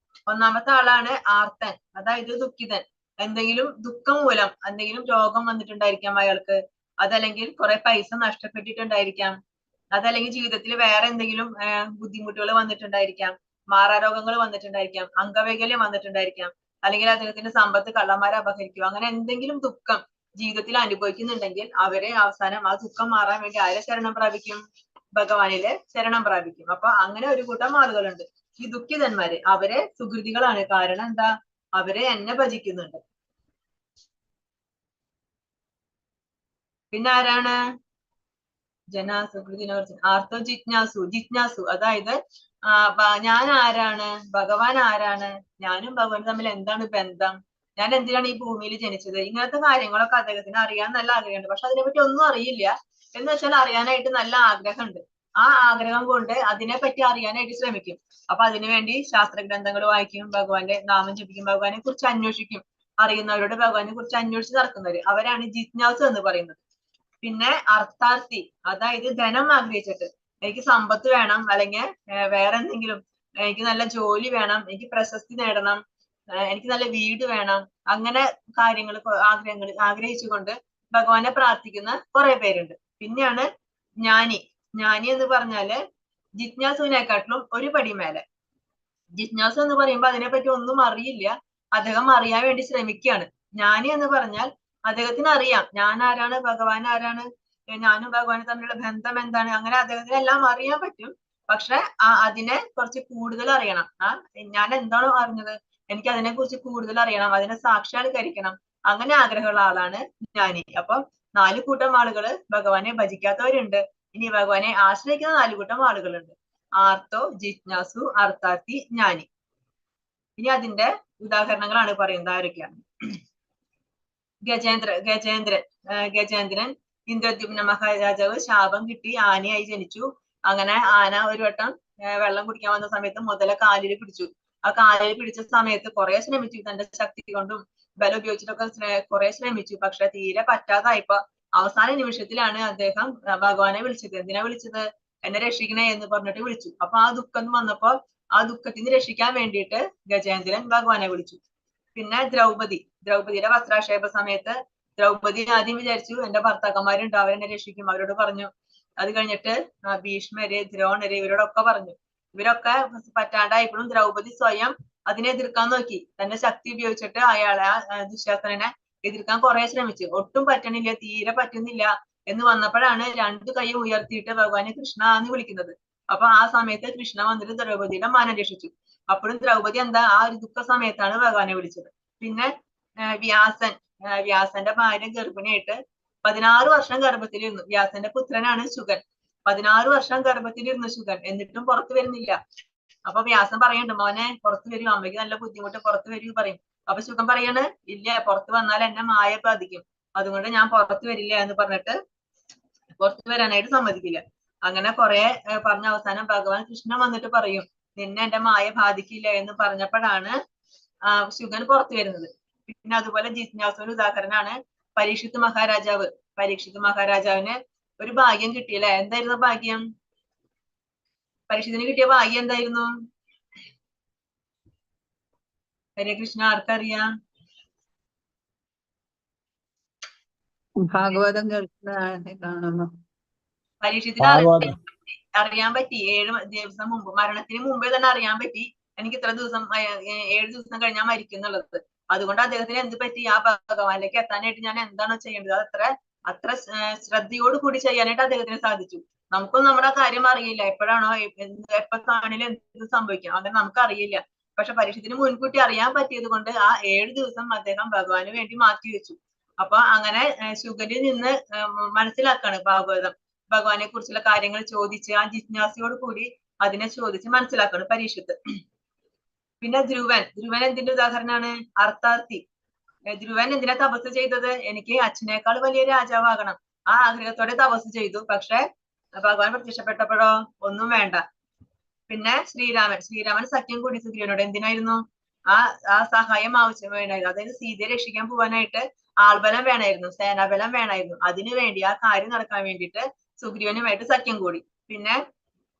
ഒന്നാമത്തെ ആളാണ് ആർത്തൻ, അതായത് ദുഃഖിതൻ. എന്തെങ്കിലും ദുഃഖം മൂലം എന്തെങ്കിലും രോഗം വന്നിട്ടുണ്ടായിരിക്കാം അയാൾക്ക്, അതല്ലെങ്കിൽ കുറെ പൈസ നഷ്ടപ്പെട്ടിട്ടുണ്ടായിരിക്കാം, അതല്ലെങ്കിൽ ജീവിതത്തിൽ വേറെ എന്തെങ്കിലും ബുദ്ധിമുട്ടുകൾ വന്നിട്ടുണ്ടായിരിക്കാം, മാറാരോഗങ്ങൾ വന്നിട്ടുണ്ടായിരിക്കാം, അംഗവൈകല്യം വന്നിട്ടുണ്ടായിരിക്കാം, അല്ലെങ്കിൽ അദ്ദേഹത്തിന്റെ സമ്പത്ത് കള്ളന്മാരെ അപഹരിക്കുക, അങ്ങനെ എന്തെങ്കിലും ദുഃഖം ജീവിതത്തിൽ അനുഭവിക്കുന്നുണ്ടെങ്കിൽ അവരെ അവസാനം ആ ദുഃഖം മാറാൻ വേണ്ടി ആരെ ശരണം പ്രാപിക്കും? ഭഗവാനിലെ ശരണം പ്രാപിക്കും. അപ്പൊ അങ്ങനെ ഒരു കൂട്ടം ആളുകളുണ്ട്, ഈ ദുഃഖിതന്മാര്. അവരെ സുഹൃതികളാണ്. കാരണം എന്താ? അവരെ എന്നെ ഭജിക്കുന്നുണ്ട്. പിന്നെ ആരാണ്? ആർത്തോ ജിജ്ഞാസു. ജിജ്ഞാസു അതായത് ഞാൻ ആരാണ്, ഭഗവാൻ ആരാണ്, ഞാനും ഭഗവാനും തമ്മിൽ എന്താണ് ബന്ധം, ഞാൻ എന്തിനാണ് ഈ ഭൂമിയിൽ ജനിച്ചത്, ഇങ്ങനത്തെ കാര്യങ്ങളൊക്കെ അദ്ദേഹത്തിന് അറിയാൻ നല്ല ആഗ്രഹമുണ്ട്. പക്ഷെ അതിനെപ്പറ്റി ഒന്നും അറിയില്ല. എന്ന് വെച്ചാൽ അറിയാനായിട്ട് നല്ല ആഗ്രഹമുണ്ട്. ആ ആഗ്രഹം കൊണ്ട് അതിനെപ്പറ്റി അറിയാനായിട്ട് ശ്രമിക്കും. അപ്പൊ അതിനുവേണ്ടി ശാസ്ത്രഗ്രന്ഥങ്ങൾ വായിക്കും, ഭഗവാന്റെ നാമം ജപിക്കും, ഭഗവാനെ കുറിച്ച് അന്വേഷിക്കും. അറിയുന്നവരോട് ഭഗവാനെ കുറിച്ച് അന്വേഷിച്ച് നടക്കുന്നവര്, അവരാണ് ജിജ്ഞാസു എന്ന് പറയുന്നത്. പിന്നെ അർത്ഥാർത്ഥി, അതായത് ധനം ആഗ്രഹിച്ചിട്ട്, എനിക്ക് സമ്പത്ത് വേണം, അല്ലെങ്കിൽ വേറെ എന്തെങ്കിലും, എനിക്ക് നല്ല ജോലി വേണം, എനിക്ക് പ്രശസ്തി നേടണം, എനിക്ക് നല്ല വീട് വേണം, അങ്ങനെ കാര്യങ്ങൾ ആഗ്രഹിച്ചുകൊണ്ട് ഭഗവാനെ പ്രാർത്ഥിക്കുന്ന കുറെ പേരുണ്ട്. പിന്നെയാണ് ജ്ഞാനി. ജ്ഞാനി എന്ന് പറഞ്ഞാല് ജിജ്ഞാസുവിനെക്കാട്ടിലും ഒരു പടി മേലെ. ജിജ്ഞാസു എന്ന് പറയുമ്പോൾ അതിനെപ്പറ്റി ഒന്നും അറിയില്ല, അദ്ദേഹം അറിയാൻ വേണ്ടി ശ്രമിക്കുകയാണ്. ജ്ഞാനി എന്ന് പറഞ്ഞാൽ അദ്ദേഹത്തിന് അറിയാം ഞാൻ ആരാണ്, ഭഗവാൻ ആരാണ്, ഞാനും ഭഗവാനും തമ്മിലുള്ള ബന്ധം എന്താണ്, അങ്ങനെ അദ്ദേഹത്തിന് എല്ലാം അറിയാൻ പറ്റും. പക്ഷെ അതിനെ കുറച്ച് കൂടുതൽ അറിയണം. ഞാൻ എന്താണോ അറിഞ്ഞത്, എനിക്ക് അതിനെ കുറിച്ച് കൂടുതൽ അറിയണം, അതിനെ സാക്ഷാത്കരിക്കണം, അങ്ങനെ ആഗ്രഹമുള്ള ആളാണ് ജ്ഞാനി. അപ്പൊ 4 കൂട്ടം ആളുകള് ഭഗവാനെ ഭജിക്കാത്തവരുണ്ട്. ഇനി ഭഗവാനെ ആശ്രയിക്കുന്ന 4 കൂട്ടം ആളുകളുണ്ട്. ആർത്തോ ജിജ്ഞാസു, അർത്ഥാർത്ഥി, ജ്ഞാനി. ഇനി അതിന്റെ ഉദാഹരണങ്ങളാണ് പറയുന്നത്. ആരൊക്കെയാണ്? ഗജേന്ദ്രൻ ഇന്ദ്രദ്യുമ്ന മഹാരാജാവ് ശാപം കിട്ടി ആനയായി ജനിച്ചു. അങ്ങനെ ആന ഒരു വട്ടം വെള്ളം കുടിക്കാൻ വന്ന സമയത്ത് മുതല കാലിൽ പിടിച്ചു. ആ കാലിൽ പിടിച്ച സമയത്ത് കുറെ ശ്രമിച്ചു, തന്റെ ശക്തി കൊണ്ടും ബലം ഉപയോഗിച്ചിട്ടൊക്കെ കുറെ ശ്രമിച്ചു. പക്ഷെ തീരെ പറ്റാതായപ്പോ അവസാന നിമിഷത്തിലാണ് അദ്ദേഹം ഭഗവാനെ വിളിച്ചത്. എന്തിനാ വിളിച്ചത്? എന്നെ രക്ഷിക്കണേ എന്ന് പറഞ്ഞിട്ട് വിളിച്ചു. അപ്പൊ ആ ദുഃഖം വന്നപ്പോ ആ ദുഃഖത്തിന് രക്ഷിക്കാൻ വേണ്ടിയിട്ട് ഗജേന്ദ്രൻ ഭഗവാനെ വിളിച്ചു. പിന്നെ ദ്രൗപദിയുടെ വസ്ത്രാക്ഷേപ സമയത്ത് ദ്രൗപദി ആദ്യം വിചാരിച്ചു എന്റെ ഭർത്താക്കന്മാരുണ്ട്, അവരെന്നെ രക്ഷിക്കും, അവരോട് പറഞ്ഞു. അത് കഴിഞ്ഞിട്ട് ഭീഷ്മര്, ദ്രോണര്, ഇവരോടൊക്കെ പറഞ്ഞു. ഇവരൊക്കെ പറ്റാണ്ടായപ്പോഴും ദ്രൗപദി സ്വയം അതിനെ എതിർക്കാൻ നോക്കി. തന്റെ ശക്തി ഉപയോഗിച്ചിട്ട് അയാളെ, ദുശ്ശാസനനെ എതിർക്കാൻ കുറെ ശ്രമിച്ചു. ഒട്ടും പറ്റണില്ല, തീരെ പറ്റുന്നില്ല എന്ന് വന്നപ്പോഴാണ് 2 കൈയും ഉയർത്തിയിട്ട് ഭഗവാനെ കൃഷ്ണ എന്ന് വിളിക്കുന്നത്. അപ്പൊ ആ സമയത്ത് കൃഷ്ണ വന്നിട്ട് ദ്രൗപദിയുടെ മാനം രക്ഷിച്ചു. അപ്പോഴും ദ്രൗപദി എന്താ ആ ഒരു ദുഃഖ സമയത്താണ് ഭഗവാനെ വിളിച്ചത്. പിന്നെ വ്യാസന്റെ ഭാര്യ ഗർഭിണിയായിട്ട് 16 വർഷം ഗർഭത്തിലിരുന്നു. വ്യാസന്റെ പുത്രനാണ് ശുഗൻ. 16 വർഷം ഗർഭത്തിലിരുന്നു ശുഗൻ, എന്നിട്ടും പുറത്തു വരുന്നില്ല. അപ്പൊ വ്യാസൻ പറയുന്നുണ്ട്, മോനെ പുറത്തു വരൂ, അമ്മയ്ക്ക് നല്ല ബുദ്ധിമുട്ട്, പുറത്തു വരൂ പറയും. അപ്പൊ ശുഗൻ പറയാണ്, ഇല്ല, പുറത്തു വന്നാൽ എന്നെ മായ ബാധിക്കും, അതുകൊണ്ട് ഞാൻ പുറത്തു വരില്ല എന്ന് പറഞ്ഞിട്ട് പുറത്തു വരാനായിട്ട് സമ്മതിക്കില്ല. അങ്ങനെ കുറെ പറഞ്ഞ അവസാനം ഭഗവാൻ കൃഷ്ണൻ വന്നിട്ട് പറയും, നിന്നെ എന്റെ മായ ബാധിക്കില്ല എന്ന് പറഞ്ഞപ്പോഴാണ് ശുഗൻ പുറത്തു വരുന്നത്. പിന്നെ അതുപോലെ ജിജ്ഞാസുവിന് ഉദാഹരണമാണ് പരീക്ഷിത്ത് മഹാരാജാവ്. പരീക്ഷിത്ത് മഹാരാജാവിന് ഒരു ഭാഗ്യം കിട്ടിയല്ലേ? എന്തായിരുന്നു ഭാഗ്യം? പരീക്ഷിത്തിന് കിട്ടിയ ഭാഗ്യം എന്തായിരുന്നു? ഹരേ കൃഷ്ണ, ആർക്കറിയാം? ഭാഗവതം കേൾക്കുന്ന പരീക്ഷത്തിന് അറിയാൻ പറ്റി. 7 ദിവസം മുമ്പ്, മരണത്തിന് മുമ്പേ തന്നെ അറിയാൻ പറ്റി എനിക്ക് ഇത്ര ദിവസം, 7 ദിവസം കഴിഞ്ഞാൽ മരിക്കും എന്നുള്ളത്. അതുകൊണ്ട് അദ്ദേഹത്തിന് എന്ത് പറ്റി? ആ ഭഗവാനിലേക്ക് എത്താനായിട്ട് ഞാൻ എന്താണോ ചെയ്യേണ്ടത് അത് അത്ര അത്ര ശ്രദ്ധയോട് കൂടി ചെയ്യാനായിട്ട് അദ്ദേഹത്തിന് സാധിച്ചു. നമുക്കൊന്നും നമ്മുടെ കാര്യം അറിയില്ല, എപ്പോഴാണോ എപ്പോ കാണില്ല എന്ത് സംഭവിക്കാം അങ്ങനെ നമുക്ക് അറിയില്ല. പക്ഷെ പരീക്ഷത്തിന് മുൻകൂട്ടി അറിയാൻ പറ്റിയത് കൊണ്ട് ആ 7 ദിവസം അദ്ദേഹം ഭഗവാന് വേണ്ടി മാറ്റിവെച്ചു. അപ്പൊ അങ്ങനെ ശുഗനിൽ നിന്ന് മനസ്സിലാക്കാണ് ഭാഗവതം, ഭഗവാനെ കുറിച്ചുള്ള കാര്യങ്ങൾ ചോദിച്ച് ആ ജിജ്ഞാസയോട് കൂടി അതിനെ ചോദിച്ച് മനസ്സിലാക്കാണ് പരീക്ഷത്ത്. പിന്നെ ധ്രുവൻ എന്തിന്റെ ഉദാഹരണമാണ്? അർത്ഥാർത്ഥി. ധ്രുവൻ എന്തിനാ തപസ് ചെയ്തത്? എനിക്ക് അച്ഛനേക്കാൾ വലിയ രാജാവാകണം, ആ ആഗ്രഹത്തോടെ തപസ് ചെയ്തു. പക്ഷെ ഭഗവാൻ പ്രത്യക്ഷപ്പെട്ടപ്പോഴോ ഒന്നും വേണ്ട. പിന്നെ ശ്രീരാമൻ സഖ്യം കൂടി സുഗ്രീവനോട്. എന്തിനായിരുന്നു? ആ സഹായം ആവശ്യം വേണമായിരുന്നു. അതായത് സീതയെ രക്ഷിക്കാൻ പോവാനായിട്ട് ആൾബലം വേണമായിരുന്നു, സേനാബലം വേണമായിരുന്നു. അതിനു വേണ്ടി ആ കാര്യം നടക്കാൻ വേണ്ടിയിട്ട് സുഗ്രീവനുമായിട്ട് സഖ്യം കൂടി. പിന്നെ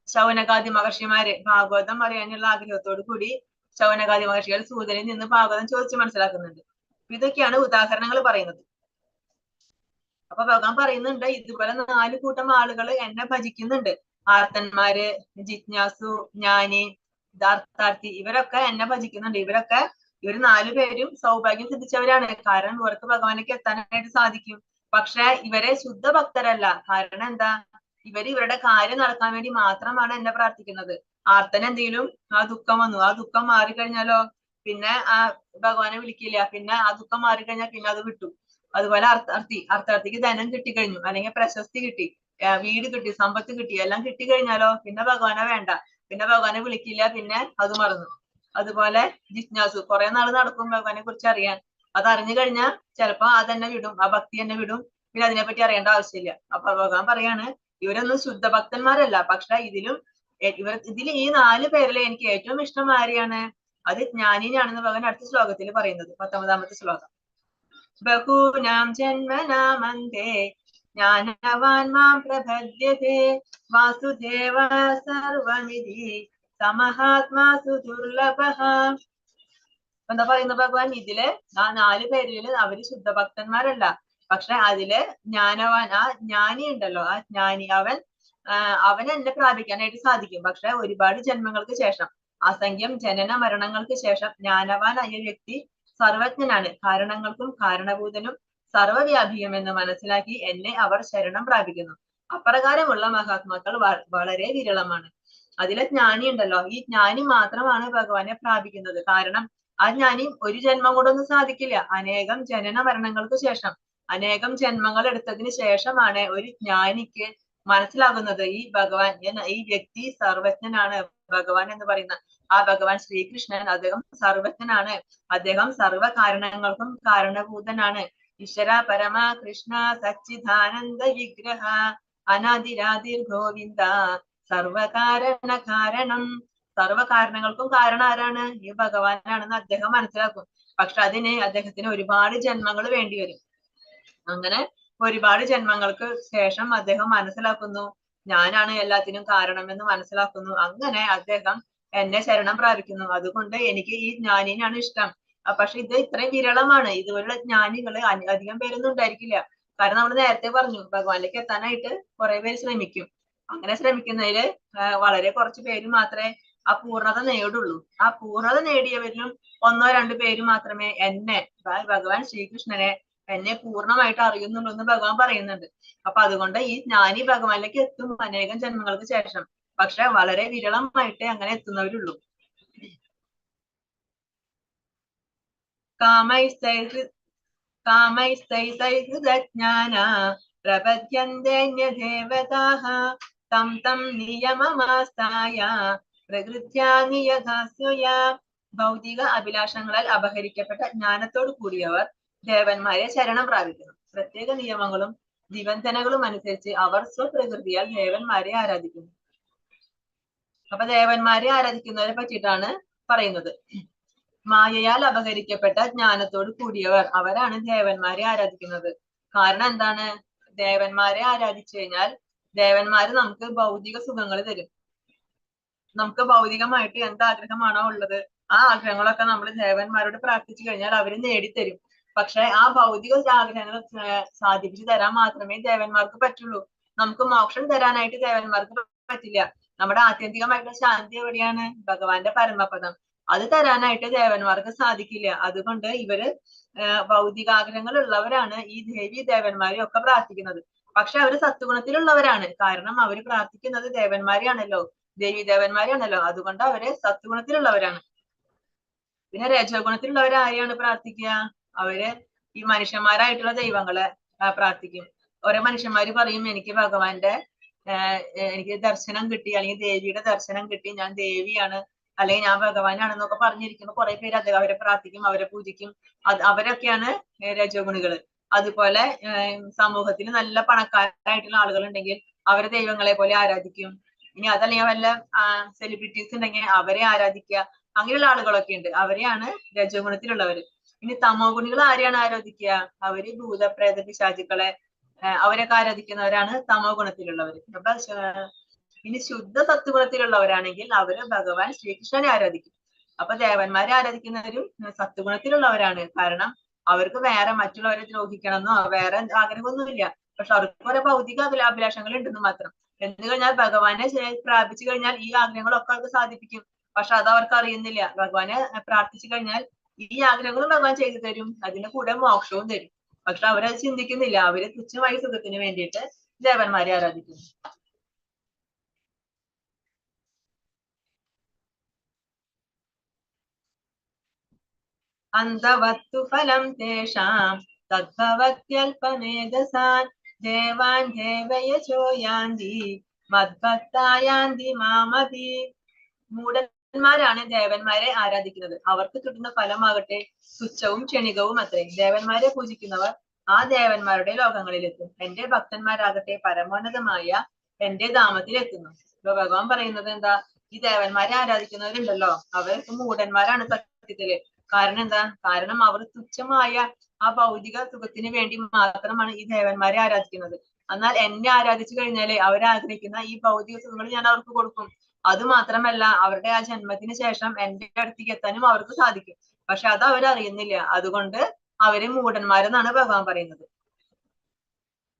ശൗനകാദി മഹർഷിമാര് ഭാഗവതം അറിയാനുള്ള ആഗ്രഹത്തോടു കൂടി ശൗനകാദി മഹർഷികൾ സൂതനിൽ നിന്ന് ഭാഗവതം ചോദിച്ച് മനസ്സിലാക്കുന്നുണ്ട്. ഇതൊക്കെയാണ് ഉദാഹരണങ്ങൾ പറയുന്നത്. അപ്പൊ ഭഗവാൻ പറയുന്നുണ്ട്, ഇതുപോലെ 4 കൂട്ടം ആളുകൾ എന്നെ ഭജിക്കുന്നുണ്ട്. ആർത്തന്മാര്, ജിജ്ഞാസു, ജ്ഞാനി, അർത്ഥാർത്ഥി, ഇവരൊക്കെ എന്നെ ഭജിക്കുന്നുണ്ട്. ഇവർ 4 പേരും സൗഭാഗ്യം സിദ്ധിച്ചവരാണ്. കാരണം ഇവർക്ക് ഭഗവാനിലേക്ക് എത്താനായിട്ട് സാധിക്കും. പക്ഷെ ഇവരെ ശുദ്ധ ഭക്തരല്ല. കാരണം എന്താ? ഇവരുടെ കാര്യം നടക്കാൻ വേണ്ടി മാത്രമാണ് എന്നെ പ്രാർത്ഥിക്കുന്നത്. ആർത്തന് എന്തെങ്കിലും ആ ദുഃഖം വന്നു, ആ ദുഃഖം മാറിക്കഴിഞ്ഞാലോ പിന്നെ ആ ഭഗവാനെ വിളിക്കില്ല. പിന്നെ ആ ദുഃഖം മാറിക്കഴിഞ്ഞാൽ പിന്നെ അത് വിട്ടു. അതുപോലെ അർത്ഥാർത്ഥിക്ക് ധനം കിട്ടിക്കഴിഞ്ഞു, അല്ലെങ്കിൽ പ്രശസ്തി കിട്ടി, വീട് കിട്ടി, സമ്പത്ത് കിട്ടി, എല്ലാം കിട്ടിക്കഴിഞ്ഞാലോ പിന്നെ ഭഗവാനെ വേണ്ട, പിന്നെ ഭഗവാനെ വിളിക്കില്ല, പിന്നെ അത് മറന്നു. അതുപോലെ ജിജ്ഞാസു കുറെ നാൾ നടക്കും ഭഗവാനെ കുറിച്ച് അറിയാൻ. അത് അറിഞ്ഞു കഴിഞ്ഞാൽ ചിലപ്പോ അതന്നെ വിടും, ആ ഭക്തി തന്നെ വിടും, പിന്നെ അതിനെപ്പറ്റി അറിയേണ്ട ആവശ്യമില്ല. അപ്പൊ ഭഗവാൻ പറയാണ്, ഇവരൊന്നും ശുദ്ധ ഭക്തന്മാരല്ല. പക്ഷെ ഇതിൽ ഈ 4 പേരിൽ എനിക്ക് ഏറ്റവും ഇഷ്ടം ആരെയാണ്? അത് ജ്ഞാനിനെയാണെന്ന് ഭഗവാൻ അടുത്ത ശ്ലോകത്തിൽ പറയുന്നത്. 19ാമത്തെ ശ്ലോകം. ബഹൂനാം ജന്മനാമന്തേ ജ്ഞാനവാൻ മാം പ്രപദ്യതേ വാസുദേവ സർവമിതി സമഹാത്മാസു ദുർലഭഃ. എന്താ പറയുന്ന ഭഗവാൻ? ഇതില് ആ 4 പേരില് അവര് ശുദ്ധഭക്തന്മാരല്ല. പക്ഷെ അതില് ജ്ഞാനവാൻ, ആ ജ്ഞാനി ഉണ്ടല്ലോ, ആ ജ്ഞാനി അവന് എന്നെ പ്രാപിക്കാനായിട്ട് സാധിക്കും. പക്ഷെ ഒരുപാട് ജന്മങ്ങൾക്ക് ശേഷം, അസംഖ്യം ജനന മരണങ്ങൾക്ക് ശേഷം ജ്ഞാനവാനായ വ്യക്തി സർവജ്ഞനാണ്, കാരണങ്ങൾക്കും കാരണഭൂതനും സർവവ്യാപിയും എന്ന് മനസ്സിലാക്കി എന്നെ അവർ ശരണം പ്രാപിക്കുന്നു. അപ്രകാരമുള്ള മഹാത്മാക്കൾ വളരെ വിരളമാണ്. അതിലെ ജ്ഞാനി ഉണ്ടല്ലോ, ഈ ജ്ഞാനി മാത്രമാണ് ഭഗവാനെ പ്രാപിക്കുന്നത്. കാരണം ആ ജ്ഞാനി ഒരു ജന്മം കൊണ്ടൊന്നും സാധിക്കില്ല. അനേകം ജനന മരണങ്ങൾക്ക് ശേഷം, അനേകം ജന്മങ്ങൾ എടുത്തതിന് ശേഷമാണ് ഒരു ജ്ഞാനിക്ക് മനസ്സിലാകുന്നത് ഈ ഭഗവാൻ, ഈ വ്യക്തി സർവജ്ഞനാണ്. ഭഗവാൻ എന്ന് പറയുന്ന ആ ഭഗവാൻ ശ്രീകൃഷ്ണൻ, അദ്ദേഹം സർവജ്ഞനാണ്. അദ്ദേഹം സർവ കാരണങ്ങൾക്കും കാരണഭൂതനാണ്. ഈശ്വര പരമ കൃഷ്ണ സച്ചിദാനന്ദ വിഗ്രഹ അനാദിരാദിർ ഗോവിന്ദ സർവകാരണ കാരണം. സർവ കാരണങ്ങൾക്കും കാരണം ആരാണ്? ഈ ഭഗവാനാണെന്ന് അദ്ദേഹം മനസ്സിലാക്കും. പക്ഷെ അതിന് അദ്ദേഹത്തിന് ഒരുപാട് ജന്മങ്ങൾ വേണ്ടി വരും. അങ്ങനെ ഒരുപാട് ജന്മങ്ങൾക്ക് ശേഷം അദ്ദേഹം മനസ്സിലാക്കുന്നു, ഞാനാണ് എല്ലാത്തിനും കാരണമെന്ന് മനസ്സിലാക്കുന്നു. അങ്ങനെ അദ്ദേഹം എന്നെ ശരണം പ്രാപിക്കുന്നു. അതുകൊണ്ട് എനിക്ക് ഈ ജ്ഞാനിനാണ് ഇഷ്ടം. പക്ഷെ ഇത് ഇത്രയും വിരളമാണ്. ഇതുപോലുള്ള ജ്ഞാനികള് അധികം പേരൊന്നും ഉണ്ടായിരിക്കില്ല. കാരണം നമ്മൾ നേരത്തെ പറഞ്ഞു, ഭഗവാനിലേക്ക് എത്താനായിട്ട് കുറെ പേര് ശ്രമിക്കും. അങ്ങനെ ശ്രമിക്കുന്നതില് വളരെ കുറച്ച് പേര് മാത്രമേ ആ പൂർണ്ണത നേടുള്ളൂ. ആ പൂർണ്ണത നേടിയവരിലും 1-2 പേര് മാത്രമേ എന്നെ, ഭഗവാൻ ശ്രീകൃഷ്ണനെ എന്നെ പൂർണ്ണമായിട്ട് അറിയുന്നുള്ളൂ എന്ന് ഭഗവാൻ പറയുന്നുണ്ട്. അപ്പൊ അതുകൊണ്ട് ഈ ജ്ഞാനി ഭഗവാനിലേക്ക് എത്തും അനേകം ജന്മങ്ങൾക്ക് ശേഷം. പക്ഷെ വളരെ വിരളമായിട്ടേ അങ്ങനെ എത്തുന്നവരുള്ളൂ. കാമൈസ്തൈഹൃതജ്ഞാന പ്രപദ്യന്തേന്യദേവതാഃ തം തം നിയമമാസ്തായ പ്രകൃത്യാ നിയഥാസ്യ. ഭൗതിക അഭിലാഷങ്ങളാൽ അപഹരിക്കപ്പെട്ട ജ്ഞാനത്തോട് കൂടിയവർ ദേവന്മാരെ ശരണം പ്രാപിക്കുന്നു. പ്രത്യേക നിയമങ്ങളും നിബന്ധനകളും അനുസരിച്ച് അവർ സ്വപ്രകൃതിയാൽ ദേവന്മാരെ ആരാധിക്കുന്നു. അപ്പൊ ദേവന്മാരെ ആരാധിക്കുന്നവരെ പറ്റിയിട്ടാണ് പറയുന്നത്. മായയാൽ അപഹരിക്കപ്പെട്ട ജ്ഞാനത്തോട് കൂടിയവർ, അവരാണ് ദേവന്മാരെ ആരാധിക്കുന്നത്. കാരണം എന്താണ്? ദേവന്മാരെ ആരാധിച്ചു കഴിഞ്ഞാൽ ദേവന്മാര് നമുക്ക് ഭൗതിക സുഖങ്ങൾ തരും. നമുക്ക് ഭൗതികമായിട്ട് എന്ത് ആഗ്രഹമാണോ ഉള്ളത് ആ ആഗ്രഹങ്ങളൊക്കെ നമ്മൾ ദേവന്മാരോട് പ്രാർത്ഥിച്ചു കഴിഞ്ഞാൽ അവര് നേടിത്തരും. പക്ഷെ ആ ഭൗതിക ആഗ്രഹങ്ങൾ സാധിപ്പിച്ചു തരാൻ മാത്രമേ ദേവന്മാർക്ക് പറ്റുള്ളൂ. നമുക്ക് മോക്ഷം തരാനായിട്ട് ദേവന്മാർക്ക് പറ്റില്ല. നമ്മുടെ ആത്യന്തികമായിട്ടുള്ള ശാന്തി എവിടെയാണ്? ഭഗവാന്റെ പരമപദം. അത് തരാനായിട്ട് ദേവന്മാർക്ക് സാധിക്കില്ല. അതുകൊണ്ട് ഇവര് ഭൗതികാഗ്രഹങ്ങൾ ഉള്ളവരാണ് ഈ ദേവി ദേവന്മാരെയും ഒക്കെ പ്രാർത്ഥിക്കുന്നത്. പക്ഷെ അവര് സത്വഗുണത്തിലുള്ളവരാണ്. കാരണം അവര് പ്രാർത്ഥിക്കുന്നത് ദേവന്മാരെയാണല്ലോ, ദേവി ദേവന്മാരെയാണല്ലോ. അതുകൊണ്ട് അവര് സത്വഗുണത്തിലുള്ളവരാണ്. പിന്നെ രജോ ഗുണത്തിലുള്ളവർ ആരെയാണ് പ്രാർത്ഥിക്കുക? അവര് ഈ മനുഷ്യന്മാരായിട്ടുള്ള ദൈവങ്ങളെ പ്രാർത്ഥിക്കും. ഓരോ മനുഷ്യന്മാര് പറയും എനിക്ക് ഭഗവാന്റെ എനിക്ക് ദർശനം കിട്ടി, അല്ലെങ്കിൽ ദേവിയുടെ ദർശനം കിട്ടി, ഞാൻ ദേവിയാണ്, അല്ലെങ്കിൽ ഞാൻ ഭഗവാനാണെന്നൊക്കെ പറഞ്ഞിരിക്കുന്ന കുറെ പേര് അവരെ പ്രാർത്ഥിക്കും, അവരെ പൂജിക്കും. അവരൊക്കെയാണ് രജോ ഗുണികള്. അതുപോലെ സമൂഹത്തിൽ നല്ല പണക്കാരായിട്ടുള്ള ആളുകൾ ഉണ്ടെങ്കിൽ അവരെ ദൈവങ്ങളെ പോലെ ആരാധിക്കും. ഇനി അതല്ലെങ്കിൽ വല്ല സെലിബ്രിറ്റീസ് ഉണ്ടെങ്കിൽ അവരെ ആരാധിക്കുക. അങ്ങനെയുള്ള ആളുകളൊക്കെ ഉണ്ട്, അവരെയാണ് രജോ ഗുണത്തിലുള്ളവര്. ഇനി തമോ ഗുണികൾ ആരെയാണ് ആരാധിക്കുക? അവര് ഭൂതപ്രേത പിശാചുക്കളെ അവരൊക്കെ ആരാധിക്കുന്നവരാണ് തമോ ഗുണത്തിലുള്ളവര്. അപ്പൊ ഇനി ശുദ്ധ സത്വഗുണത്തിലുള്ളവരാണെങ്കിൽ അവര് ഭഗവാൻ ശ്രീകൃഷ്ണനെ ആരാധിക്കും. അപ്പൊ ദേവന്മാരെ ആരാധിക്കുന്നവരും സത്വഗുണത്തിലുള്ളവരാണ്. കാരണം അവർക്ക് വേറെ മറ്റുള്ളവരെ ദ്രോഹിക്കണമെന്നോ വേറെ ആഗ്രഹമൊന്നുമില്ല. പക്ഷെ അവർക്ക് കുറെ ഭൗതിക അഭിലാഷങ്ങൾ ഉണ്ടെന്ന് മാത്രം. എന്ന് കഴിഞ്ഞാൽ ഭഗവാനെ പ്രാപിച്ചു കഴിഞ്ഞാൽ ഈ ആഗ്രഹങ്ങളൊക്കെ അവർക്ക് സാധിപ്പിക്കും. പക്ഷെ അത് അവർക്ക് അറിയുന്നില്ല. ഭഗവാനെ പ്രാർത്ഥിച്ചു കഴിഞ്ഞാൽ ഈ ആഗ്രഹങ്ങളും ഭഗവാൻ ചെയ്തു തരും, അതിന്റെ കൂടെ മോക്ഷവും തരും. പക്ഷെ അവരത് ചിന്തിക്കുന്നില്ല. അവര് തുച്ഛമായ സുഖത്തിന് വേണ്ടിയിട്ട് ദേവന്മാരെ ആരാധിക്കുന്നു. അന്തവത്തു ഫലം തേഷാം തദ്ഭവത്യൽപമേധസാൻ ദേവാൻ ദേവയജോ യാന്തി മദ്ഭക്തായാന്തി മാമപി. മൂഢന്മാരാണ് ദേവന്മാരെ ആരാധിക്കുന്നത്. അവർക്ക് കിട്ടുന്ന ഫലമാകട്ടെ തുച്ഛവും ക്ഷണികവും അത്രേ. ദേവന്മാരെ പൂജിക്കുന്നവർ ആ ദേവന്മാരുടെ ലോകങ്ങളിലെത്തും. എന്റെ ഭക്തന്മാരാകട്ടെ പരമോന്നതമായ എന്റെ ധാമത്തിലെത്തുന്നു. ഇപ്പൊ ഭഗവാൻ പറയുന്നത് എന്താ? ഈ ദേവന്മാരെ ആരാധിക്കുന്നവരുണ്ടല്ലോ, അവർക്ക് മൂഢന്മാരാണ് സത്യത്തില്. കാരണം എന്താ? കാരണം അവർ തുച്ഛമായ ആ ഭൗതിക സുഖത്തിന് വേണ്ടി മാത്രമാണ് ഈ ദേവന്മാരെ ആരാധിക്കുന്നത്. എന്നാൽ എന്നെ ആരാധിച്ചു കഴിഞ്ഞാല് അവരാഗ്രഹിക്കുന്ന ഈ ഭൗതിക സുഖങ്ങൾ ഞാൻ അവർക്ക് കൊടുക്കും. അത് മാത്രമല്ല, അവരുടെ ആ ജന്മത്തിന് ശേഷം എന്റെ അടുത്തേക്ക് എത്താനും അവർക്ക് സാധിക്കും. പക്ഷെ അത് അവരറിയുന്നില്ല. അതുകൊണ്ട് അവര് മൂഢന്മാരെന്നാണ് ഭഗവാൻ പറയുന്നത്.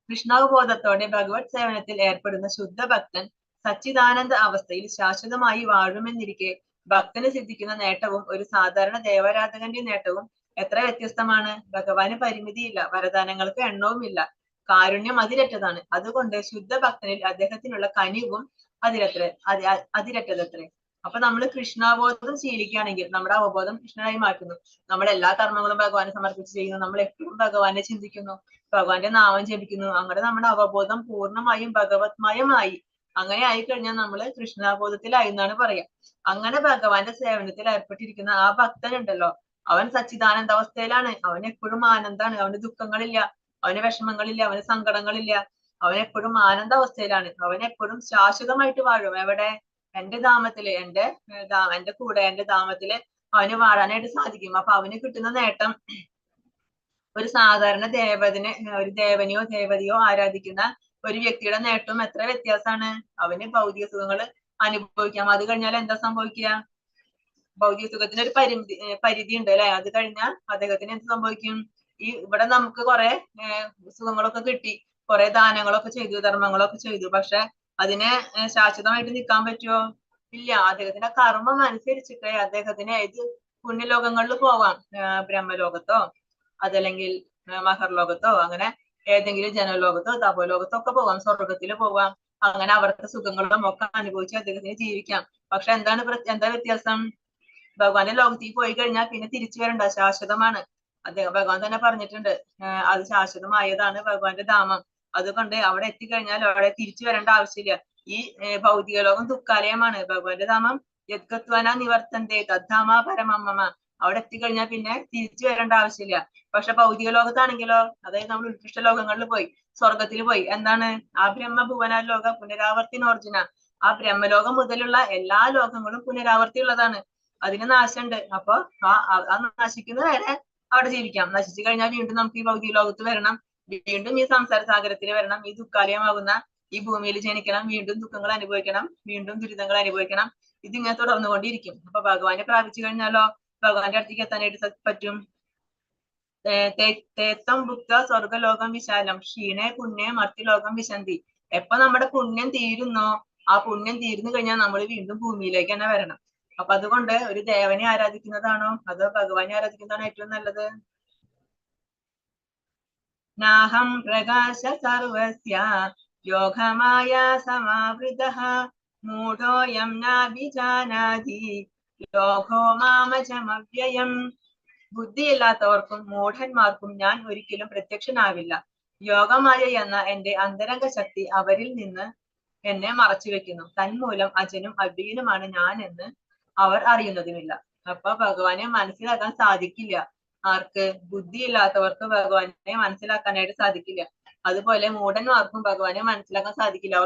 കൃഷ്ണാവബോധത്തോടെ ഭഗവത് സേവനത്തിൽ ഏർപ്പെടുന്ന ശുദ്ധ ഭക്തൻ സച്ചിദാനന്ദ അവസ്ഥയിൽ ശാശ്വതമായി വാഴുമെന്നിരിക്കെ ഭക്തന് സിദ്ധിക്കുന്ന നേട്ടവും ഒരു സാധാരണ ദേവാരാധകന്റെ നേട്ടവും എത്ര വ്യത്യസ്തമാണ്. ഭഗവാന് പരിമിതിയില്ല, വരദാനങ്ങൾക്ക് എണ്ണവുമില്ല, കാരുണ്യം അതിരറ്റതാണ്. അതുകൊണ്ട് ശുദ്ധ ഭക്തനിൽ അദ്ദേഹത്തിനുള്ള കനിവും അതിരറ്റതത്രേ. അപ്പൊ നമ്മൾ കൃഷ്ണാവബോധം ശീലിക്കുകയാണെങ്കിൽ നമ്മുടെ അവബോധം കൃഷ്ണനായി മാറ്റുന്നു. നമ്മൾ എല്ലാ കർമ്മങ്ങളും ഭഗവാനെ സമർപ്പിച്ച് ചെയ്യുന്നു. നമ്മൾ എപ്പോഴും ഭഗവാനെ ചിന്തിക്കുന്നു, ഭഗവാന്റെ നാമം ജപിക്കുന്നു. അങ്ങനെ നമ്മുടെ അവബോധം പൂർണ്ണമായും ഭഗവത്മയമായി. അങ്ങനെ ആയിക്കഴിഞ്ഞാൽ നമ്മൾ കൃഷ്ണാബോധത്തിലായി എന്നാണ് പറയാ. അങ്ങനെ ഭഗവാന്റെ സേവനത്തിൽ ഏർപ്പെട്ടിരിക്കുന്ന ആ ഭക്തൻ ഉണ്ടല്ലോ, അവൻ സച്ചിദാനന്ദ അവസ്ഥയിലാണ്. അവൻ എപ്പോഴും ആനന്ദാണ്. അവന് ദുഃഖങ്ങളില്ല, അവന് വിഷമങ്ങളില്ല, അവന് സങ്കടങ്ങളില്ല. അവൻ എപ്പോഴും ആനന്ദ അവസ്ഥയിലാണ്. അവൻ എപ്പോഴും ശാശ്വതമായിട്ട് വാഴും. എവിടെ? എന്റെ ധാമത്തില്, എന്റെ കൂടെ, എന്റെ ധാമത്തില് അവന് വാഴാനായിട്ട് സാധിക്കും. അപ്പൊ അവന് കിട്ടുന്ന നേട്ടം ഒരു സാധാരണ ഒരു ദേവനെയോ ദേവതയോ ആരാധിക്കുന്ന ഒരു വ്യക്തിയുടെ നേട്ടവും എത്ര വ്യത്യാസമാണ്. അവന് ഭൗതിക സുഖങ്ങൾ അനുഭവിക്കാം. അത് കഴിഞ്ഞാൽ എന്താ സംഭവിക്കുക? ഭൗതിക സുഖത്തിന് ഒരു പരിധി ഉണ്ട് അല്ലെ? അത് കഴിഞ്ഞാൽ അദ്ദേഹത്തിന് എന്ത് സംഭവിക്കും? ഇവിടെ നമുക്ക് കുറെ സുഖങ്ങളൊക്കെ കിട്ടി, കുറെ ദാനങ്ങളൊക്കെ ചെയ്തു, ധർമ്മങ്ങളൊക്കെ ചെയ്തു. പക്ഷെ അതിനെ ശാശ്വതമായിട്ട് നിൽക്കാൻ പറ്റുമോ? ഇല്ല. അദ്ദേഹത്തിന്റെ കർമ്മം അനുസരിച്ചിട്ടേ അദ്ദേഹത്തിന് ഏത് പുണ്യലോകങ്ങളിൽ പോവാം. ബ്രഹ്മലോകത്തോ അതല്ലെങ്കിൽ മഹർലോകത്തോ അങ്ങനെ ഏതെങ്കിലും ജനലോകത്തോ തപോലോകത്തോ ഒക്കെ പോവാം, സ്വർഗത്തിൽ പോവാം. അങ്ങനെ അവിടുത്തെ സുഖങ്ങളും ഒക്കെ അനുഭവിച്ച് അദ്ദേഹത്തിന് ജീവിക്കാം. പക്ഷെ എന്താ വ്യത്യാസം? ഭഗവാന്റെ ലോകത്തിൽ പോയി കഴിഞ്ഞാൽ പിന്നെ തിരിച്ചു വരണ്ട, ശാശ്വതമാണ്. ഭഗവാൻ തന്നെ പറഞ്ഞിട്ടുണ്ട്, അത് ശാശ്വതമായതാണ് ഭഗവാന്റെ ധാമം. അതുകൊണ്ട് അവിടെ എത്തിക്കഴിഞ്ഞാൽ അവിടെ തിരിച്ചു വരേണ്ട ആവശ്യമില്ല. ഈ ഭൗതിക ലോകം ദുഃഖാലയമാണ്. ഭഗവാന്റെ ധാമം യദ്ഗത്വന നിവർത്തന്തേ തദ്ധാമ പരമമ്മ. അവിടെ എത്തിക്കഴിഞ്ഞാൽ പിന്നെ തിരിച്ചു വരേണ്ട ആവശ്യമില്ല. പക്ഷെ ഭൗതിക ലോകത്താണെങ്കിലോ, അതായത് നമ്മൾ ഉത്കൃഷ്ട ലോകങ്ങളിൽ പോയി, സ്വർഗത്തിൽ പോയി, എന്താണ്? ആ ബ്രഹ്മഭുവന ലോക പുനരാവർത്തിനോർജുന. ആ ബ്രഹ്മലോകം മുതലുള്ള എല്ലാ ലോകങ്ങളും പുനരാവർത്തി ഉള്ളതാണ്. അതിന് നാശമുണ്ട്. അപ്പൊ ആ നശിക്കുന്ന വരെ അവിടെ ജീവിക്കാം. നശിച്ചു കഴിഞ്ഞാൽ വീണ്ടും നമുക്ക് ഈ ഭൗതിക ലോകത്ത് വരണം, വീണ്ടും ഈ സംസാര സാഗരത്തിൽ വരണം, ഈ ദുഃഖാലയമാകുന്ന ഈ ഭൂമിയിൽ ജനിക്കണം, വീണ്ടും ദുഃഖങ്ങൾ അനുഭവിക്കണം, വീണ്ടും ദുരിതങ്ങൾ അനുഭവിക്കണം. ഇതിങ്ങനെ തുടർന്നുകൊണ്ടിരിക്കും. അപ്പൊ ഭഗവാനെ പ്രാപിച്ചു കഴിഞ്ഞാലോ ഭഗവാന്റെ അടുത്തേക്ക് എത്താനായിട്ട് പറ്റും. തേത്തം ഭുക്ത സ്വർഗലോകം വിശാലം ക്ഷീണേ പുണ്യേ മർത്യലോകം വിശന്തി. എപ്പൊ നമ്മുടെ പുണ്യം തീരുന്നോ, ആ പുണ്യം തീർന്നു കഴിഞ്ഞാൽ നമ്മൾ വീണ്ടും ഭൂമിയിലേക്ക് തന്നെ വരണം. അപ്പൊ അതുകൊണ്ട് ഒരു ദേവനെ ആരാധിക്കുന്നതാണോ അതോ ഭഗവാനെ ആരാധിക്കുന്നതാണോ ഏറ്റവും നല്ലത്? നാഹം പ്രകാശ സർവസ്യ യോഗമായ സമാവൃതഃ മൂഢോയം നാഭിജാനാതി ലോകോ മാമജമവ്യയം. ബുദ്ധിയില്ലാത്തവർക്കും മൂഢന്മാർക്കും ഞാൻ ഒരിക്കലും പ്രത്യക്ഷനാവില്ല. യോഗമായ എന്ന എന്റെ അന്തരംഗ ശക്തി അവരിൽ നിന്ന് എന്നെ മറച്ചു വെക്കുന്നു. തന്മൂലം അജനും അവ്യയനുമാണ് ഞാൻ എന്ന് അവർ അറിയുന്നതുമില്ല. അപ്പൊ ഭഗവാനെ മനസ്സിലാക്കാൻ സാധിക്കില്ല. ആർക്ക്? ബുദ്ധിയില്ലാത്തവർക്ക് ഭഗവാനെ മനസ്സിലാക്കാനായിട്ട് സാധിക്കില്ല. അതുപോലെ മൂഢന്മാർക്കും ഭഗവാനെ മനസ്സിലാക്കാൻ സാധിക്കില്ല.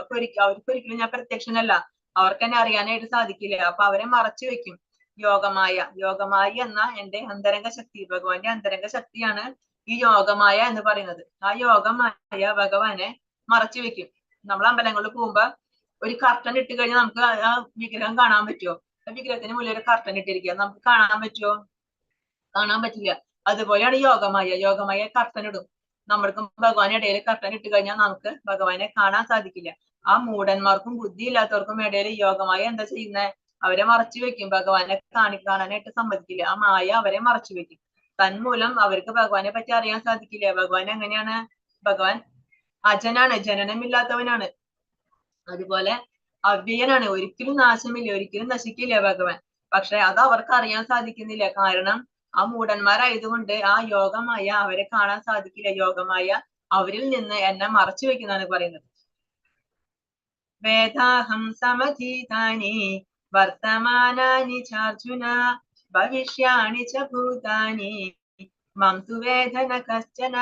അവർക്കൊരിക്കലും ഞാൻ പ്രത്യക്ഷനല്ല, അവർക്ക് എന്നെ അറിയാനായിട്ട് സാധിക്കില്ല. അപ്പൊ അവരെ മറച്ചു വെക്കും. യോഗമായ എന്ന എന്റെ അന്തരംഗ ശക്തി, ഭഗവാന്റെ അന്തരംഗ ശക്തിയാണ് ഈ യോഗമായ എന്ന് പറയുന്നത്. ആ യോഗമായ ഭഗവാനെ മറച്ചു വെക്കും. നമ്മൾ അമ്പലങ്ങളിൽ പോകുമ്പോ ഒരു കർട്ടൻ ഇട്ട് കഴിഞ്ഞാൽ നമുക്ക് ആ വിഗ്രഹം കാണാൻ പറ്റുമോ? വിഗ്രഹത്തിന് മുന്നിൽ ഒരു കർട്ടൻ ഇട്ടിരിക്കുക, നമുക്ക് കാണാൻ പറ്റുമോ? കാണാൻ പറ്റില്ല. അതുപോലെയാണ് യോഗമായ കർട്ടൻ ഇടും. നമ്മൾക്കും ഭഗവാന്റെ ഇടയിൽ കർട്ടൻ ഇട്ട് കഴിഞ്ഞാൽ നമുക്ക് ഭഗവാനെ കാണാൻ സാധിക്കില്ല. ആ മൂഢന്മാർക്കും ബുദ്ധിയില്ലാത്തവർക്കും ഇടയിൽ യോഗമായ എന്താ ചെയ്യുന്നത്? അവരെ മറച്ചു വെക്കും. ഭഗവാനെ കാണാനായിട്ട് സമ്മതിക്കില്ല. ആ മായ അവരെ മറച്ചു വെക്കും. തന്മൂലം അവർക്ക് ഭഗവാനെ പറ്റി അറിയാൻ സാധിക്കില്ല. ഭഗവാൻ എങ്ങനെയാണ്? ഭഗവാൻ അജനാണ്, ജനനമില്ലാത്തവനാണ്. അതുപോലെ അവ്യയനാണ്, ഒരിക്കലും നാശമില്ല, ഒരിക്കലും നശിക്കില്ല ഭഗവാൻ. പക്ഷെ അത് അവർക്ക് അറിയാൻ സാധിക്കുന്നില്ല. കാരണം ആ മൂഢന്മാരായതുകൊണ്ട് ആ യോഗമായ അവരെ കാണാൻ സാധിക്കില്ല. യോഗമായ അവരിൽ നിന്ന് എന്നെ മറച്ചു വെക്കുന്നതാണ് പറയുന്നത്. വേദാഹം സമധീതാനി വർത്തമാനാനി ചാർജുന ഭവിഷ്യാണി ച ഭൂതാനി മം തു വേദന കശ്ചന.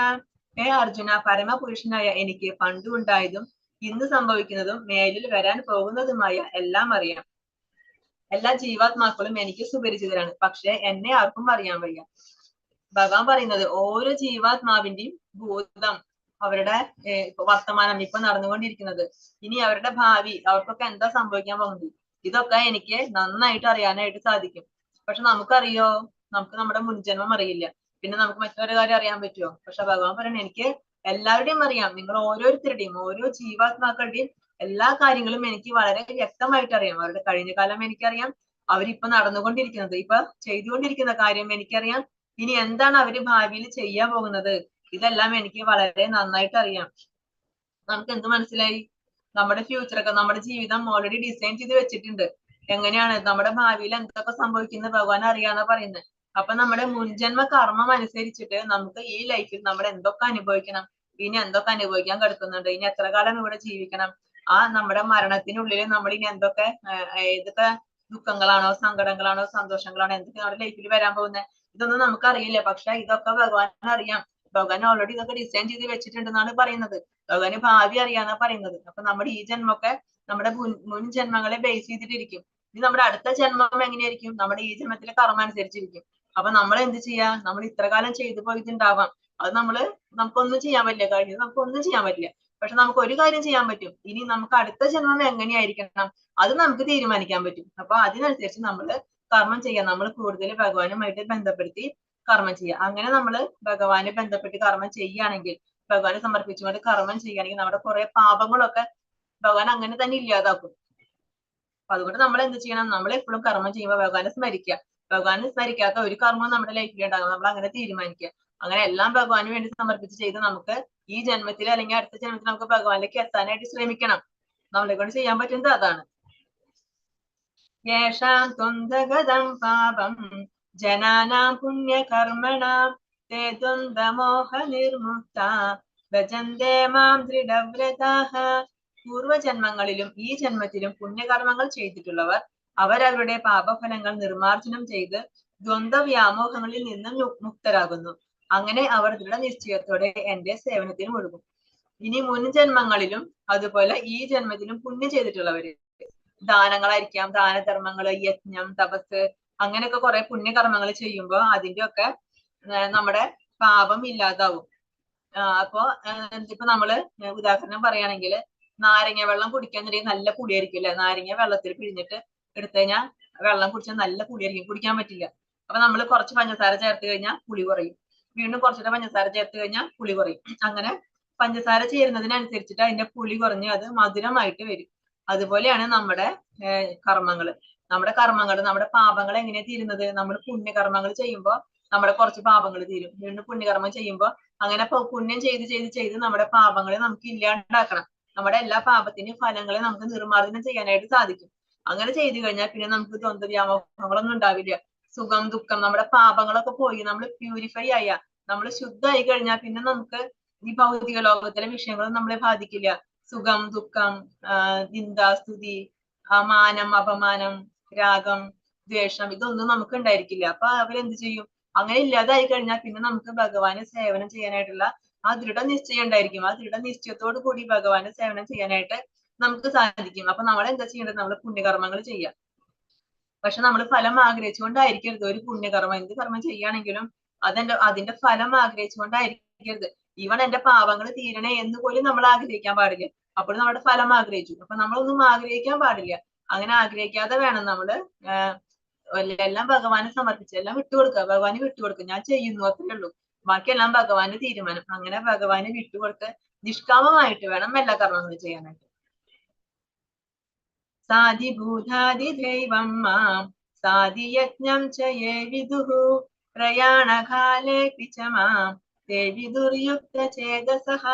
ഹേ അർജുന, പരമപുരുഷനായ എനിക്ക് പണ്ടുണ്ടായതും ഇന്ന് സംഭവിക്കുന്നതും മേലിൽ വരാൻ പോകുന്നതുമായ എല്ലാം അറിയാം. എല്ലാ ജീവാത്മാക്കളും എനിക്ക് സുപരിചിതരാണ്, പക്ഷെ എന്നെ ആർക്കും അറിയാൻ വയ്യ. ഭഗവാൻ പറയുന്നത് ഓരോ ജീവാത്മാവിന്റെയും ഭൂതം, അവരുടെ വർത്തമാനം, ഇപ്പൊ നടന്നുകൊണ്ടിരിക്കുന്നത്, ഇനി അവരുടെ ഭാവി, അവർക്കൊക്കെ എന്താ സംഭവിക്കാൻ പോകുന്നത്, ഇതൊക്കെ എനിക്ക് നന്നായിട്ട് അറിയാനായിട്ട് സാധിക്കും. പക്ഷെ നമുക്കറിയോ? നമുക്ക് നമ്മുടെ മുൻജന്മം അറിയില്ല. പിന്നെ നമുക്ക് മറ്റൊരു കാര്യം അറിയാൻ പറ്റുമോ? പക്ഷെ ഭഗവാൻ പറയണ എനിക്ക് എല്ലാവരുടെയും അറിയാം. നിങ്ങൾ ഓരോരുത്തരുടെയും, ഓരോ ജീവാത്മാക്കളുടെയും എല്ലാ കാര്യങ്ങളും എനിക്ക് വളരെ വ്യക്തമായിട്ട് അറിയാം. അവരുടെ കഴിഞ്ഞ കാലം എനിക്കറിയാം, അവരിപ്പൊ നടന്നുകൊണ്ടിരിക്കുന്നത്, ഇപ്പൊ ചെയ്തുകൊണ്ടിരിക്കുന്ന കാര്യം എനിക്കറിയാം. ഇനി എന്താണ് അവര് ഭാവിയിൽ ചെയ്യാൻ പോകുന്നത്, ഇതെല്ലാം എനിക്ക് വളരെ നന്നായിട്ട് അറിയാം. നമുക്ക് എന്ത് മനസ്സിലായി? നമ്മുടെ ഫ്യൂച്ചറൊക്കെ, നമ്മുടെ ജീവിതം ഓൾറെഡി ഡിസൈൻ ചെയ്ത് വെച്ചിട്ടുണ്ട്. എങ്ങനെയാണ് നമ്മുടെ ഭാവിയിൽ എന്തൊക്കെ സംഭവിക്കുന്നത് ഭഗവാൻ അറിയാന്നാ പറയുന്നത്. അപ്പൊ നമ്മുടെ മുൻജന്മ കർമ്മം അനുസരിച്ചിട്ട് നമുക്ക് ഈ ലൈഫിൽ നമ്മൾ എന്തൊക്കെ അനുഭവിക്കണം, ഇനി എന്തൊക്കെ അനുഭവിക്കാൻ കിടക്കുന്നുണ്ട്, ഇനി എത്ര കാലം ഇവിടെ ജീവിക്കണം, ആ നമ്മുടെ മരണത്തിനുള്ളിൽ നമ്മൾ ഇനി എന്തൊക്കെ ഏതൊക്കെ ദുഃഖങ്ങളാണോ, സങ്കടങ്ങളാണോ, സന്തോഷങ്ങളാണോ, എന്തൊക്കെ നമ്മുടെ ലൈഫിൽ വരാൻ പോകുന്നത്, ഇതൊന്നും നമുക്ക് അറിയില്ല. പക്ഷെ ഇതൊക്കെ ഭഗവാൻ അറിയാം. ഭഗവാൻ ഓൾറെഡി ഇതൊക്കെ ഡിസൈൻ ചെയ്ത് വെച്ചിട്ടുണ്ടെന്നാണ് പറയുന്നത്. ഭഗവാന് ഭാവി അറിയാന്നാ പറയുന്നത്. അപ്പൊ നമ്മുടെ ഈ ജന്മമൊക്കെ നമ്മുടെ മുൻ ജന്മങ്ങളെ ബേസ് ചെയ്തിട്ടിരിക്കും. ഇനി നമ്മുടെ അടുത്ത ജന്മം എങ്ങനെയായിരിക്കും? നമ്മുടെ ഈ ജന്മത്തിലെ കർമ്മം അനുസരിച്ചിരിക്കും. അപ്പൊ നമ്മൾ എന്ത് ചെയ്യാ? നമ്മൾ ഇത്ര കാലം ചെയ്തു പോയിട്ടുണ്ടാവാം, അത് നമുക്കൊന്നും ചെയ്യാൻ പറ്റില്ല. കഴിഞ്ഞത് നമുക്കൊന്നും ചെയ്യാൻ പറ്റില്ല. പക്ഷെ നമുക്ക് ഒരു കാര്യം ചെയ്യാൻ പറ്റും. ഇനി നമുക്ക് അടുത്ത ജന്മം എങ്ങനെയായിരിക്കണം അത് നമുക്ക് തീരുമാനിക്കാൻ പറ്റും. അപ്പൊ അതിനനുസരിച്ച് നമ്മൾ കർമ്മം ചെയ്യാം. നമ്മൾ കൂടുതൽ ഭഗവാനുമായിട്ട് ബന്ധപ്പെടുത്തി കർമ്മം ചെയ്യുക. അങ്ങനെ നമ്മൾ ഭഗവാനെ ബന്ധപ്പെട്ട് കർമ്മം ചെയ്യുകയാണെങ്കിൽ, ഭഗവാനെ സമർപ്പിച്ചുകൊണ്ട് കർമ്മം ചെയ്യുകയാണെങ്കിൽ നമ്മുടെ കുറെ പാപങ്ങളൊക്കെ ഭഗവാൻ അങ്ങനെ തന്നെ ഇല്ലാതാക്കും. അപ്പൊ അതുകൊണ്ട് നമ്മൾ എന്ത് ചെയ്യണം? നമ്മൾ എപ്പോഴും കർമ്മം ചെയ്യുമ്പോൾ ഭഗവാനെ സ്മരിക്കുക. ഭഗവാനെ സ്മരിക്കാത്ത ഒരു കർമ്മവും നമ്മുടെ ലൈഫിൽ ഉണ്ടാകും. നമ്മൾ അങ്ങനെ തീരുമാനിക്കുക. അങ്ങനെ എല്ലാം ഭഗവാന് വേണ്ടി സമർപ്പിച്ച് ചെയ്ത് നമുക്ക് ഈ ജന്മത്തിൽ അല്ലെങ്കിൽ അടുത്ത ജന്മത്തിൽ നമുക്ക് ഭഗവാനിലേക്ക് എത്താനായിട്ട് ശ്രമിക്കണം. നമ്മളെ കൊണ്ട് ചെയ്യാൻ പറ്റുന്നത് അതാണ്. യേഷാം ത്വന്ദഗതം പാപം ജനാനാം പുണ്യകർമ്മണാം തേ ദ്വന്ദ്വമോഹ നിർമുക്താ ഭജന്തേ മാം ദൃഢവ്രതാഃ. പൂർവജന്മങ്ങളിലും ഈ ജന്മത്തിലും പുണ്യകർമ്മങ്ങൾ ചെയ്തിട്ടുള്ളവർ അവരവരുടെ പാപഫലങ്ങൾ നിർമാർജനം ചെയ്ത് ദ്വന്ദ്വ വ്യാമോഹങ്ങളിൽ നിന്നും മുക്തരാകുന്നു. അങ്ങനെ അവർ ദൃഢനിശ്ചയത്തോടെ എന്റെ സേവനത്തിന് മുഴുകും. ഇനി മുൻ ജന്മങ്ങളിലും അതുപോലെ ഈ ജന്മത്തിലും പുണ്യം ചെയ്തിട്ടുള്ളവര്, ദാനങ്ങളായിരിക്കാം, ദാനധർമ്മങ്ങള്, യജ്ഞം, തപസ്, അങ്ങനെയൊക്കെ കുറെ പുണ്യകർമ്മങ്ങൾ ചെയ്യുമ്പോ അതിന്റെ ഒക്കെ നമ്മുടെ പാപം ഇല്ലാതാവും. അപ്പൊ ഇപ്പൊ നമ്മള് ഉദാഹരണം പറയുകയാണെങ്കിൽ, നാരങ്ങ വെള്ളം കുടിക്കാന്നുണ്ടെങ്കിൽ നല്ല പുളിയായിരിക്കും അല്ലെ? നാരങ്ങ വെള്ളത്തിൽ പിഴിഞ്ഞിട്ട് എടുത്തു കഴിഞ്ഞാൽ വെള്ളം കുടിച്ചാൽ നല്ല പുളിയായിരിക്കും, കുടിക്കാൻ പറ്റില്ല. അപ്പൊ നമ്മൾ കുറച്ച് പഞ്ചസാര ചേർത്ത് കഴിഞ്ഞാൽ പുളി കുറയും, വീണ്ടും കുറച്ചിട്ട് പഞ്ചസാര ചേർത്ത് കഴിഞ്ഞാൽ പുളി കുറയും. അങ്ങനെ പഞ്ചസാര ചേരുന്നതിനനുസരിച്ചിട്ട് അതിന്റെ പുളി കുറഞ്ഞ് അത് മധുരമായിട്ട് വരും. അതുപോലെയാണ് നമ്മുടെ കർമ്മങ്ങള്. നമ്മുടെ കർമ്മങ്ങൾ, നമ്മുടെ പാപങ്ങൾ എങ്ങനെയാ തീരുന്നത്? നമ്മൾ പുണ്യകർമ്മങ്ങൾ ചെയ്യുമ്പോൾ നമ്മുടെ കുറച്ച് പാപങ്ങൾ തീരും. വീണ്ടും പുണ്യകർമ്മം ചെയ്യുമ്പോൾ അങ്ങനെ പുണ്യം ചെയ്ത് ചെയ്ത് ചെയ്ത് നമ്മുടെ പാപങ്ങളെ നമുക്ക് ഇല്ലാണ്ടാക്കണം. നമ്മുടെ എല്ലാ പാപത്തിന്റെയും ഫലങ്ങളെ നമുക്ക് നിർമ്മാർജ്ജനം ചെയ്യാനായിട്ട് സാധിക്കും. അങ്ങനെ ചെയ്തു കഴിഞ്ഞാൽ പിന്നെ നമുക്ക് ദ്വന്ദ്വ വ്യാമോഹങ്ങളൊന്നും ഉണ്ടാവില്ല. സുഖം ദുഃഖം നമ്മുടെ പാപങ്ങളൊക്കെ പോയി നമ്മൾ പ്യൂരിഫൈ ആയ, നമ്മൾ ശുദ്ധമായി കഴിഞ്ഞാൽ പിന്നെ നമുക്ക് ഈ ഭൗതിക ലോകത്തിലെ വിഷയങ്ങളും നമ്മളെ ബാധിക്കില്ല. സുഖം ദുഃഖം, നിന്ദ സ്തുതി, മാനം അപമാനം, രാഗം ദ്വേഷം, ഇതൊന്നും നമുക്ക് ഉണ്ടായിരിക്കില്ല. അപ്പൊ അവരെന്ത് ചെയ്യും? അങ്ങനെ ഇല്ലാതായി കഴിഞ്ഞാൽ പിന്നെ നമുക്ക് ഭഗവാനെ സേവനം ചെയ്യാനായിട്ടുള്ള ആ ദൃഢനിശ്ചയം ഉണ്ടായിരിക്കും. ആ ദൃഢനിശ്ചയത്തോടു കൂടി ഭഗവാനെ സേവനം ചെയ്യാനായിട്ട് നമുക്ക് സാധിക്കും. അപ്പൊ നമ്മൾ എന്താ ചെയ്യേണ്ടത്? നമ്മൾ പുണ്യകർമ്മങ്ങൾ ചെയ്യാം. പക്ഷെ നമ്മൾ ഫലം ആഗ്രഹിച്ചുകൊണ്ടായിരിക്കരുത് ഒരു പുണ്യകർമ്മം. എന്ത് കർമ്മം ചെയ്യുകയാണെങ്കിലും അതിന്റെ ഫലം ആഗ്രഹിച്ചുകൊണ്ടായിരിക്കരുത്. ഈവൻ എന്റെ പാപങ്ങൾ തീരണേ എന്ന് പോലും നമ്മൾ ആഗ്രഹിക്കാൻ പാടില്ല. അപ്പോൾ നമ്മുടെ ഫലം ആഗ്രഹിച്ചു. അപ്പൊ നമ്മളൊന്നും ആഗ്രഹിക്കാൻ പാടില്ല. അങ്ങനെ ആഗ്രഹിക്കാതെ വേണം നമ്മള് എല്ലാം ഭഗവാനെ സമർപ്പിച്ച് എല്ലാം വിട്ടുകൊടുക്കുക. ഭഗവാന് വിട്ടുകൊടുക്കുക. ഞാൻ ചെയ്യുന്നു, അത്രേ ഉള്ളൂ. ബാക്കിയെല്ലാം ഭഗവാന്റെ തീരുമാനം. അങ്ങനെ ഭഗവാന് വിട്ടുകൊടുത്ത് നിഷ്കാമമായിട്ട് വേണം എല്ലാ കർമ്മങ്ങളും ചെയ്യാനായിട്ട്. സാധിഭൂതാദിദൈവം മാം സാധിയജ്ഞം ച യേ വിദുഃ പ്രയാണകാലേപി ച മാം തേ വിദുർയുക്തചേതസഃ.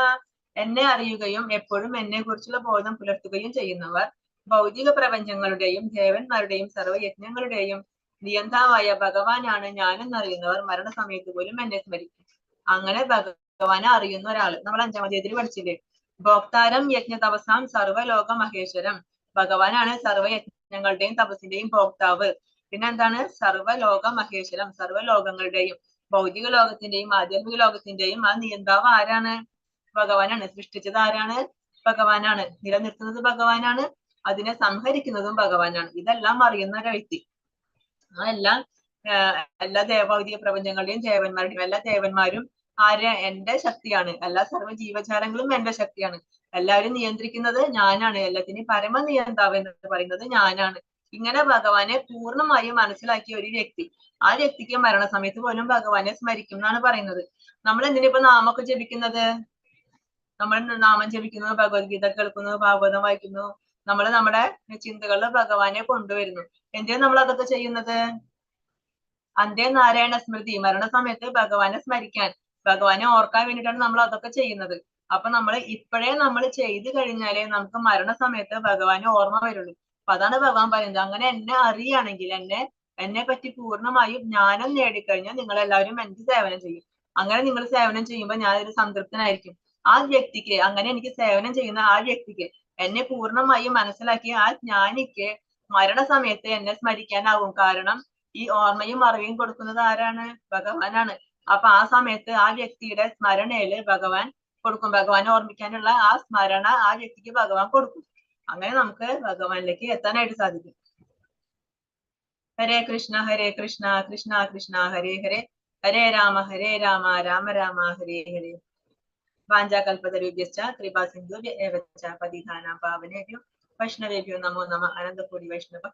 എന്നെ അറിയുകയും എപ്പോഴും എന്നെ കുറിച്ചുള്ള ബോധം പുലർത്തുകയും ചെയ്യുന്നവർ ഭൗതിക പ്രപഞ്ചങ്ങളുടെയും ദേവന്മാരുടെയും സർവ്വയജ്ഞങ്ങളുടെയും നിയന്താവായ ഭഗവാനാണ് ഞാനെന്നറിയുന്നവർ മരണസമയത്ത് പോലും എന്നെ സ്മരിക്കും. അങ്ങനെ ഭഗവാനെ അറിയുന്ന ഒരാള് നമ്മൾ 5-ാം അധ്യായത്തിൽ പഠിച്ചില്ലേ? ഭോക്താരം യജ്ഞ തപസാം സർവ്വലോക മഹേശ്വരം. ഭഗവാനാണ് സർവ്വയജ്ഞങ്ങളുടെയും തപസ്സിന്റെയും ഭോക്താവ്. പിന്നെ എന്താണ്? സർവ്വലോക മഹേശ്വരം. സർവ്വലോകങ്ങളുടെയും ഭൗതിക ലോകത്തിന്റെയും ആധ്യാത്മിക ലോകത്തിന്റെയും ആ നിയന്താവ് ആരാണ്? ഭഗവാനാണ്. സൃഷ്ടിച്ചത് ആരാണ്? ഭഗവാനാണ്. നിലനിർത്തുന്നത് ഭഗവാനാണ്. അതിനെ സംഹരിക്കുന്നതും ഭഗവാനാണ്. ഇതെല്ലാം അറിയുന്ന ഒരു വ്യക്തി. ആ എല്ലാ ഭൗതിക പ്രപഞ്ചങ്ങളുടെയും ദേവന്മാരുടെയും എല്ലാ ദേവന്മാരും എന്റെ ശക്തിയാണ്. എല്ലാ സർവ്വ ജീവജാലങ്ങളും എന്റെ ശക്തിയാണ്. എല്ലാവരും നിയന്ത്രിക്കുന്നത് ഞാനാണ്. എല്ലാത്തിനും പരമ നിയന്താവ് എന്ന് പറയുന്നത് ഞാനാണ്. ഇങ്ങനെ ഭഗവാനെ പൂർണ്ണമായും മനസ്സിലാക്കിയ ഒരു വ്യക്തി, ആ വ്യക്തിക്ക് മരണസമയത്ത് പോലും ഭഗവാനെ സ്മരിക്കും എന്നാണ് പറയുന്നത്. നമ്മൾ എന്തിനിപ്പോ നാമൊക്കെ ജപിക്കുന്നത്? നമ്മൾ നാമം ജപിക്കുന്നു, ഭഗവത്ഗീത കേൾക്കുന്നു, ഭാഗവതം വായിക്കുന്നു. നമ്മൾ നമ്മുടെ ചിന്തകളിൽ ഭഗവാനെ കൊണ്ടുവരുന്നു. എന്തിനാണ് നമ്മൾ അതൊക്കെ ചെയ്യുന്നത്? അന്തേ നാരായണ സ്മൃതി, മരണസമയത്ത് ഭഗവാനെ സ്മരിക്കാൻ, ഭഗവാനെ ഓർക്കാൻ വേണ്ടിയിട്ടാണ് നമ്മൾ അതൊക്കെ ചെയ്യുന്നത്. അപ്പൊ നമ്മൾ ഇപ്പോഴേ നമ്മൾ ചെയ്തു കഴിഞ്ഞാലേ നമുക്ക് മരണസമയത്ത് ഭഗവാനെ ഓർമ്മ വരുള്ളൂ. അപ്പൊ അതാണ് ഭഗവാൻ പറയുന്നത്. അങ്ങനെ എന്നെ അറിയുകയാണെങ്കിൽ, എന്നെ പറ്റി പൂർണ്ണമായും ജ്ഞാനം നേടിക്കഴിഞ്ഞാൽ നിങ്ങൾ എല്ലാവരും എനിക്ക് സേവനം ചെയ്യും. അങ്ങനെ നിങ്ങൾ സേവനം ചെയ്യുമ്പോൾ ഞാനൊരു സംതൃപ്തനായിരിക്കും. ആ വ്യക്തിക്ക്, അങ്ങനെ എനിക്ക് സേവനം ചെയ്യുന്ന ആ വ്യക്തിക്ക്, എന്നെ പൂർണ്ണമായും മനസ്സിലാക്കിയ ആ ജ്ഞാനിക്ക് മരണസമയത്ത് എന്നെ സ്മരിക്കാനാവും. കാരണം ഈ ഓർമ്മയും അറിവും കൊടുക്കുന്നത് ആരാണ്? ഭഗവാനാണ്. അപ്പൊ ആ സമയത്ത് ആ വ്യക്തിയുടെ സ്മരണയില് ഭഗവാൻ കൊടുക്കും. ഭഗവാനെ ഓർമ്മിക്കാനുള്ള ആ സ്മരണ ആ വ്യക്തിക്ക് ഭഗവാൻ കൊടുക്കും. അങ്ങനെ നമുക്ക് ഭഗവാനിലേക്ക് എത്താനായിട്ട് സാധിക്കും. ഹരേ കൃഷ്ണ കൃഷ്ണ കൃഷ്ണ ഹരേ ഹരേ, ഹരേ രാമ രാമ രാമ ഹരേ ഹരേ. വാഞ്ചാകൽപതരുഭ്യശ്ച കൃപാ സിന്ധു പതിതാനാം പാവനേഭ്യോ വൈഷ്ണവേഭ്യോ നമോ നമഃ. അനന്തകോടി വൈഷ്ണവ